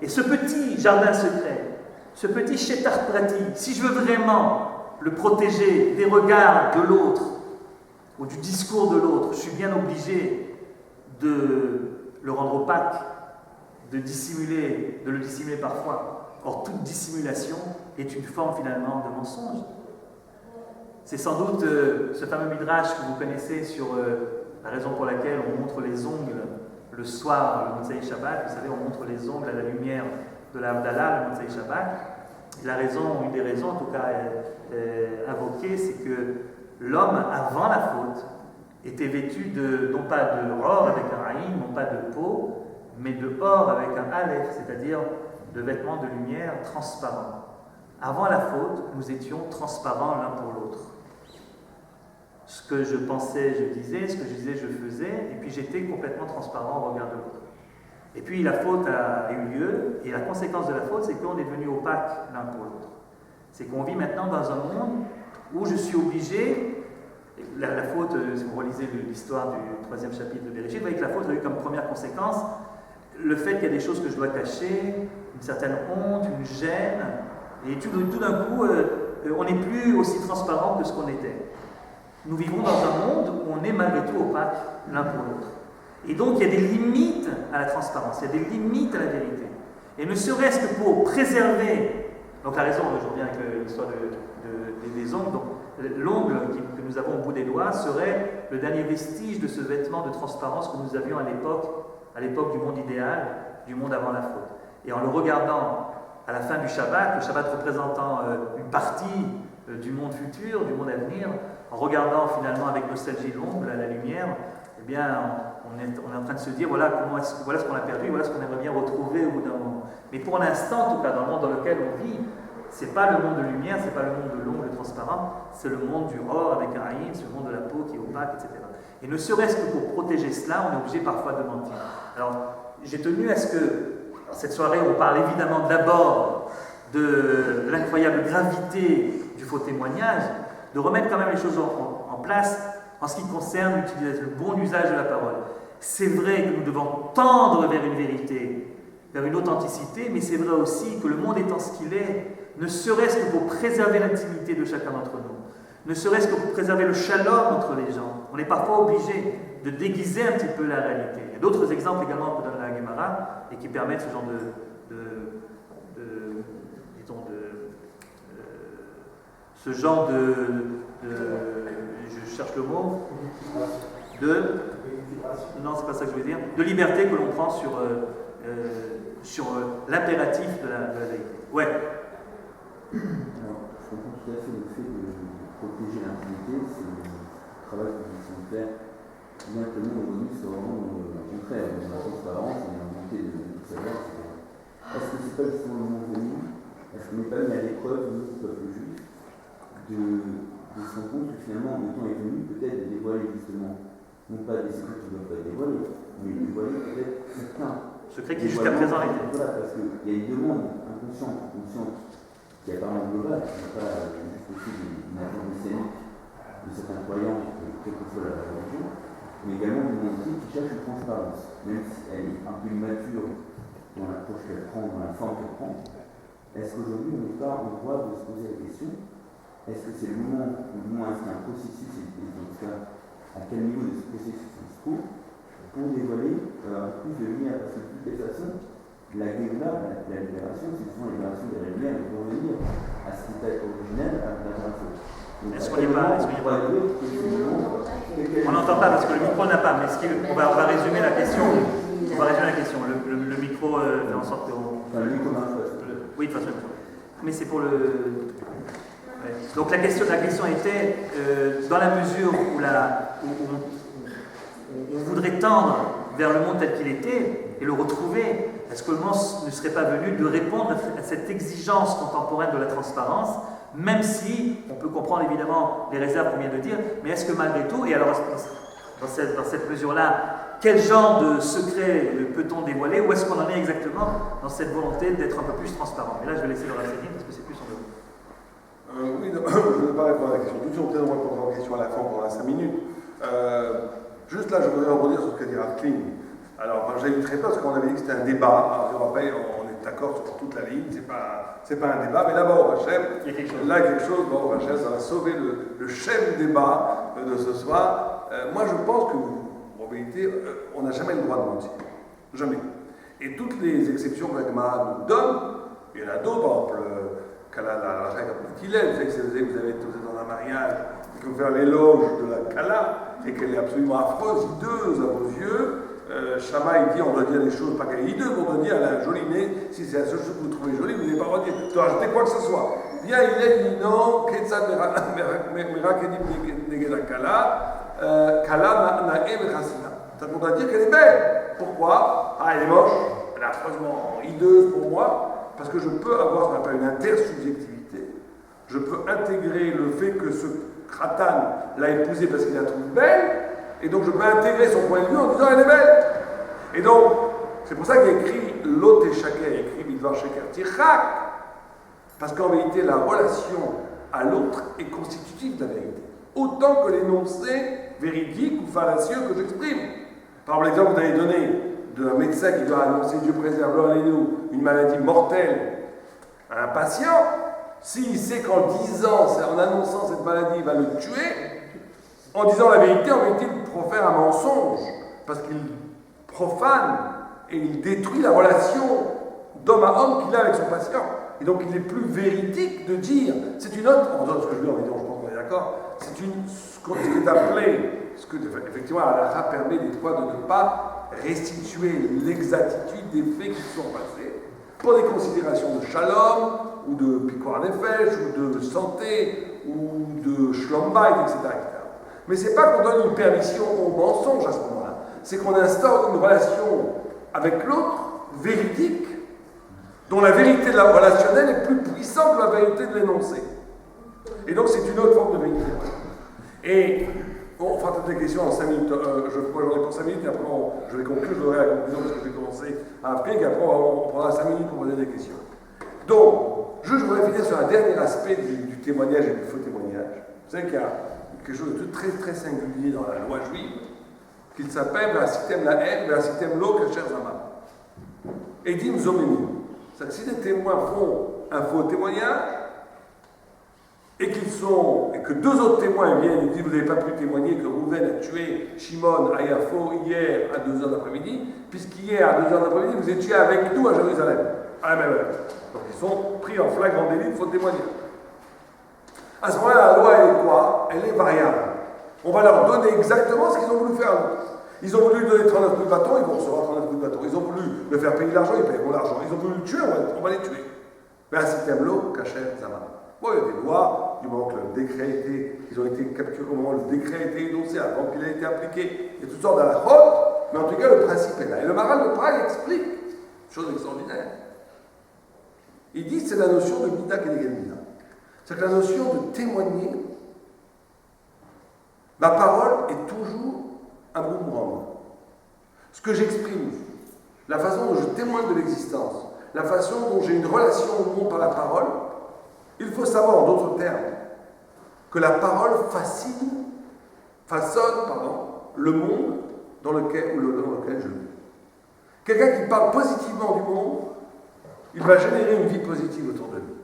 Et ce petit jardin secret, ce petit shetach prati, si je veux vraiment le protéger des regards de l'autre ou du discours de l'autre, je suis bien obligé de le rendre opaque, de le dissimuler parfois. Or, toute dissimulation est une forme finalement de mensonge. C'est sans doute ce fameux midrash que vous connaissez sur la raison pour laquelle on montre les ongles le soir, le Motzei Shabbat. Vous savez, on montre les ongles à la lumière de la Havdalah, le Motzei Shabbat. Et la raison, une des raisons en tout cas invoquée, c'est que l'homme, avant la faute, était vêtu non pas de or avec un haïm, non pas de peau, mais de or avec un aleph, c'est-à-dire de vêtements de lumière transparents. Avant la faute, nous étions transparents l'un pour l'autre. Ce que je pensais, je disais, ce que je disais, je faisais, et puis j'étais complètement transparent au regard de l'autre. Et puis la faute a eu lieu, et la conséquence de la faute, c'est qu'on est devenu opaque l'un pour l'autre. C'est qu'on vit maintenant dans un monde où je suis obligé, la faute, si vous relisez l'histoire du 3e chapitre de Bereshit, vous voyez que la faute a eu comme première conséquence le fait qu'il y a des choses que je dois cacher, une certaine honte, une gêne, et tout d'un coup, on n'est plus aussi transparent que ce qu'on était. Nous vivons dans un monde où on est malgré tout opaque l'un pour l'autre. Et donc, il y a des limites à la transparence, il y a des limites à la vérité. Et ne serait-ce que pour préserver, donc la raison aujourd'hui avec l'histoire des ongles, donc l'ongle que nous avons au bout des doigts serait le dernier vestige de ce vêtement de transparence que nous avions à l'époque du monde idéal, du monde avant la faute. Et en le regardant à la fin du Shabbat, le Shabbat représentant une partie du monde futur, du monde à venir, en regardant finalement avec nostalgie l'ombre, la lumière, eh bien, on est en train de se dire voilà ce qu'on a perdu, voilà ce qu'on aimerait bien retrouver au bout d'un moment. Mais pour l'instant, en tout cas, dans le monde dans lequel on vit, c'est pas le monde de lumière, c'est pas le monde de l'ombre, le transparent, c'est le monde du or avec un haïm, c'est le monde de la peau qui est opaque, etc. Et ne serait-ce que pour protéger cela, on est obligé parfois de mentir. Alors, j'ai tenu à ce que, dans cette soirée, on parle évidemment d'abord de l'incroyable gravité du faux témoignage, de remettre quand même les choses en place en ce qui concerne le bon usage de la parole. C'est vrai que nous devons tendre vers une vérité, vers une authenticité, mais c'est vrai aussi que le monde étant ce qu'il est, ne serait-ce que pour préserver l'intimité de chacun d'entre nous, ne serait-ce que pour préserver le shalom entre les gens, on est parfois obligé de déguiser un petit peu la réalité. Il y a d'autres exemples également que donne la Gemara et qui permettent ce genre je cherche le mot, non, c'est pas ça que je veux dire, de liberté que l'on prend sur l'impératif de la vérité. Ouais. Alors, je comprends tout à fait le fait de protéger l'intimité, c'est le travail que nous essayons de faire, bien que le monde aujourd'hui soit vraiment au contraire, dans la transparence et la volonté de savoir, etc. Est-ce que c'est pas justement le moment venu, est-ce qu'on n'est pas mis à l'épreuve, nous, peuple juif, de se rendre compte que finalement le temps est venu peut-être de dévoiler justement, non pas des secrets qui ne doivent pas être dévoilés, mais dévoiler peut-être certains secrets qui jusqu'à présent étaient. Voilà, parce qu'il y a une demande inconsciente, qui est apparemment globale, qui n'est pas juste aussi d'une agence messianique de certains croyants, quelle que soit la religion, mais également d'une demande qui cherche une transparence, même si elle est un peu immature dans l'approche qu'elle prend, dans la forme qu'elle prend. Est-ce qu'aujourd'hui on n'est pas en droit de se poser la question? Est-ce que c'est le moment, ou du moins est-ce qu'il y a un processus, et dans ce cas, à quel niveau de ce processus on se trouve, pour dévoiler plus de lumière? Parce que de toutes les façons, la Géoula, la libération, c'est souvent la libération de la lumière, et pour revenir à ce qui était originel à la faute. Est-ce qu'on n'y est pas? On n'entend pas parce que le micro n'a pas, mais on va résumer la question. On va résumer la question. Le micro fait en sorte que... Oui, de toute façon. Mais c'est pour le... Ouais. Donc la question était, dans la mesure où on voudrait tendre vers le monde tel qu'il était et le retrouver, est-ce que le monde ne serait pas venu de répondre à cette exigence contemporaine de la transparence, même si on peut comprendre évidemment les réserves qu'on vient de dire, mais est-ce que malgré tout, et alors dans cette mesure-là, quel genre de secret peut-on dévoiler? Où est-ce qu'on en est exactement dans cette volonté d'être un peu plus transparent? Et là, je vais laisser le renseigner parce que c'est plus en dehors. Oui, non, je ne vais pas répondre à la question. Nous, on peut répondre à la question à la fin pendant 5 minutes. Juste là, je voudrais rebondir sur ce qu'a dit Rav Kling. Alors, j'ai eu très peur parce qu'on avait dit que c'était un débat. Alors, après, on est d'accord sur toute la ligne, c'est pas un débat, mais là-bas, au Hachem, il y a quelque chose, bon, au Hachem, ça va sauver le chef débat de ce soir. Moi, je pense que, en vérité, on n'a jamais le droit de mentir. Jamais. Et toutes les exceptions que la Gemara nous donne, il y en a d'autres, par exemple, la règle qu'il est, vous savez, vous êtes dans un mariage, et que vous faites l'éloge de la Kala, et qu'elle est absolument affreuse, hideuse à vos yeux. Shama, il dit, on doit dire des choses pas qu'elle est hideuse, on doit dire, elle a un joli nez, si c'est la seule chose que vous trouvez jolie, vous n'avez pas le droit de dire, tu dois rajouter quoi que ce soit. Bien, il dit non, Ketzad Merakedim Negedakala, Kala Nae Merasina. On doit dire qu'elle est belle. Pourquoi? Ah, elle est moche, elle est affreusement hideuse pour moi, parce que je peux avoir ce qu'on appelle une intersubjectivité. Je peux intégrer le fait que ce Kratan l'a épousée parce qu'il la trouve belle, et donc je peux intégrer son point de vue en disant elle est belle. Et donc, c'est pour ça qu'il y a écrit Lot et Shaker, il y a écrit Midvar Shaker Tichak, parce qu'en vérité, la relation à l'autre est constitutive de la vérité, autant que l'énoncé véridique ou fallacieux que j'exprime. Par exemple, l'exemple que vous avez donné d'un médecin qui doit annoncer, Dieu préserve, nous, une maladie mortelle à un patient, s'il sait qu'en disant, en annonçant cette maladie, il va le tuer, en disant la vérité, en vérité, il profère un mensonge, parce qu'il profane et il détruit la relation d'homme à homme qu'il a avec son patient. Et donc, il est plus véridique de dire, c'est une autre, en faisant ce que je veux, en disant, je pense qu'on est d'accord, c'est ce qui est appelé, ce que effectivement la halakha permet des fois de ne pas restituer l'exactitude des faits qui sont passés pour des considérations de shalom, ou de piquoir nefesh, ou de santé, ou de shlom bayit, etc. Mais c'est pas qu'on donne une permission au mensonge à ce moment-là, c'est qu'on instaure une relation avec l'autre véridique, dont la vérité de la relationnelle est plus puissante que la vérité de l'énoncé. Et donc c'est une autre forme de vérité. Et on fera toutes les questions en 5 minutes. Je j'en ai pour 5 minutes et après je vais conclure, je donnerai la conclusion parce que j'ai commencé à appeler et après on prendra 5 minutes pour poser des questions. Donc, je voudrais finir sur un dernier aspect du témoignage et du faux témoignage. Vous savez qu'il y a quelque chose de très très singulier dans la loi juive qu'il s'appelle la sitem la haine, la sitem lo kasher zama. Edim zomenim. C'est-à-dire que si des témoins font un faux témoignage et que deux autres témoins viennent et disent vous n'avez pas pu témoigner que Rouven a tué Shimon à Yafo hier à 2h d'après-midi, puisqu'hier à 2h d'après-midi vous étiez avec nous à Jérusalem, à la même heure. Donc ils sont pris en flagrant délit de faux témoignage. À ce moment-là, la loi elle est quoi? Elle est variable. On va leur donner exactement ce qu'ils ont voulu faire à nous. Ils ont voulu lui donner 39 coups de bâton, ils vont recevoir 39 coups de bâton. Ils ont voulu le faire payer de l'argent, ils paieront l'argent. Ils ont voulu le tuer, on va les tuer. Mais à système lo, kasher, zama. Bon, il y a des lois, du moment que le décret ils ont été capturés au moment où le décret a été énoncé, avant qu'il ait été appliqué. Il y a toutes sortes d'alakhot, mais en tout cas, le principe est là. Et le Maral de Prague explique, chose extraordinaire. Il dit c'est la notion de Mida Keneged Mida. C'est-à-dire que la notion de témoigner, ma parole est toujours un boomerang. Ce que j'exprime, la façon dont je témoigne de l'existence, la façon dont j'ai une relation au monde par la parole, il faut savoir, en d'autres termes, que la parole façonne le monde dans lequel je vis. Quelqu'un qui parle positivement du monde, il va générer une vie positive autour de lui.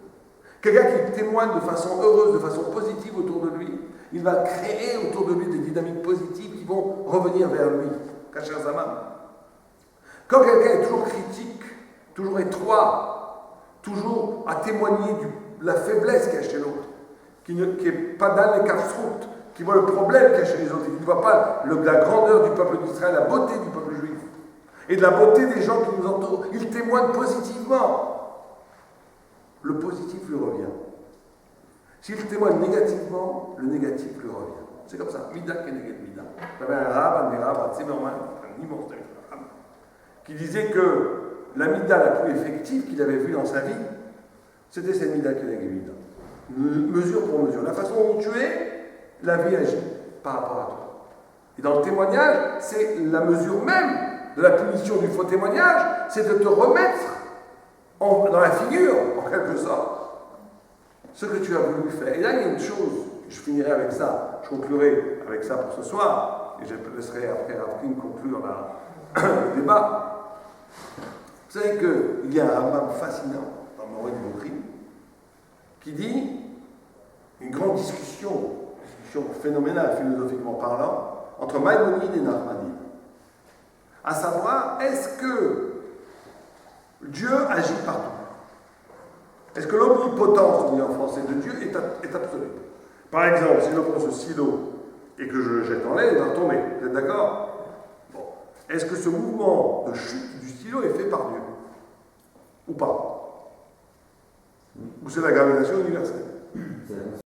Quelqu'un qui témoigne de façon heureuse, de façon positive autour de lui, il va créer autour de lui des dynamiques positives qui vont revenir vers lui. Kasher Zaman. Quand quelqu'un est toujours critique, toujours étroit, toujours à témoigner de la faiblesse qu'il y a chez l'autre, qui n'est pas dans les Kafsrout, qui voit le problème qu'il y a chez les autres, qui ne voit pas la grandeur du peuple d'Israël, la beauté du peuple juif, et de la beauté des gens qui nous entourent. Il témoigne positivement. Le positif lui revient. S'il témoigne négativement, le négatif lui revient. C'est comme ça. Mida keneged mida. J'avais un rab, un Zimmerman, un immense rab, qui disait que la mida la plus effective qu'il avait vue dans sa vie, c'était cette mida keneged mida. Mesure pour mesure. La façon dont tu es, la vie agit par rapport à toi. Et dans le témoignage, c'est la mesure même de la punition du faux témoignage, c'est de te remettre dans la figure, en quelque sorte, ce que tu as voulu faire. Et là, il y a une chose, je finirai avec ça, je conclurai avec ça pour ce soir, et je laisserai après Ravkin conclure le débat. Vous savez qu'il y a un Rambam fascinant dans le Moreh Nevuchim qui dit une grande discussion phénoménale, philosophiquement parlant, entre Maïmonide et Nachmanide. À savoir, est-ce que Dieu agit partout? Est-ce que l'omnipotence, on dit en français, de Dieu est absolue? Par exemple, si je prends ce stylo et que je le jette en l'air, il va tomber. Vous êtes d'accord? Bon. Est-ce que ce mouvement de chute du stylo est fait par Dieu? Ou pas? Ou c'est la gravitation universelle?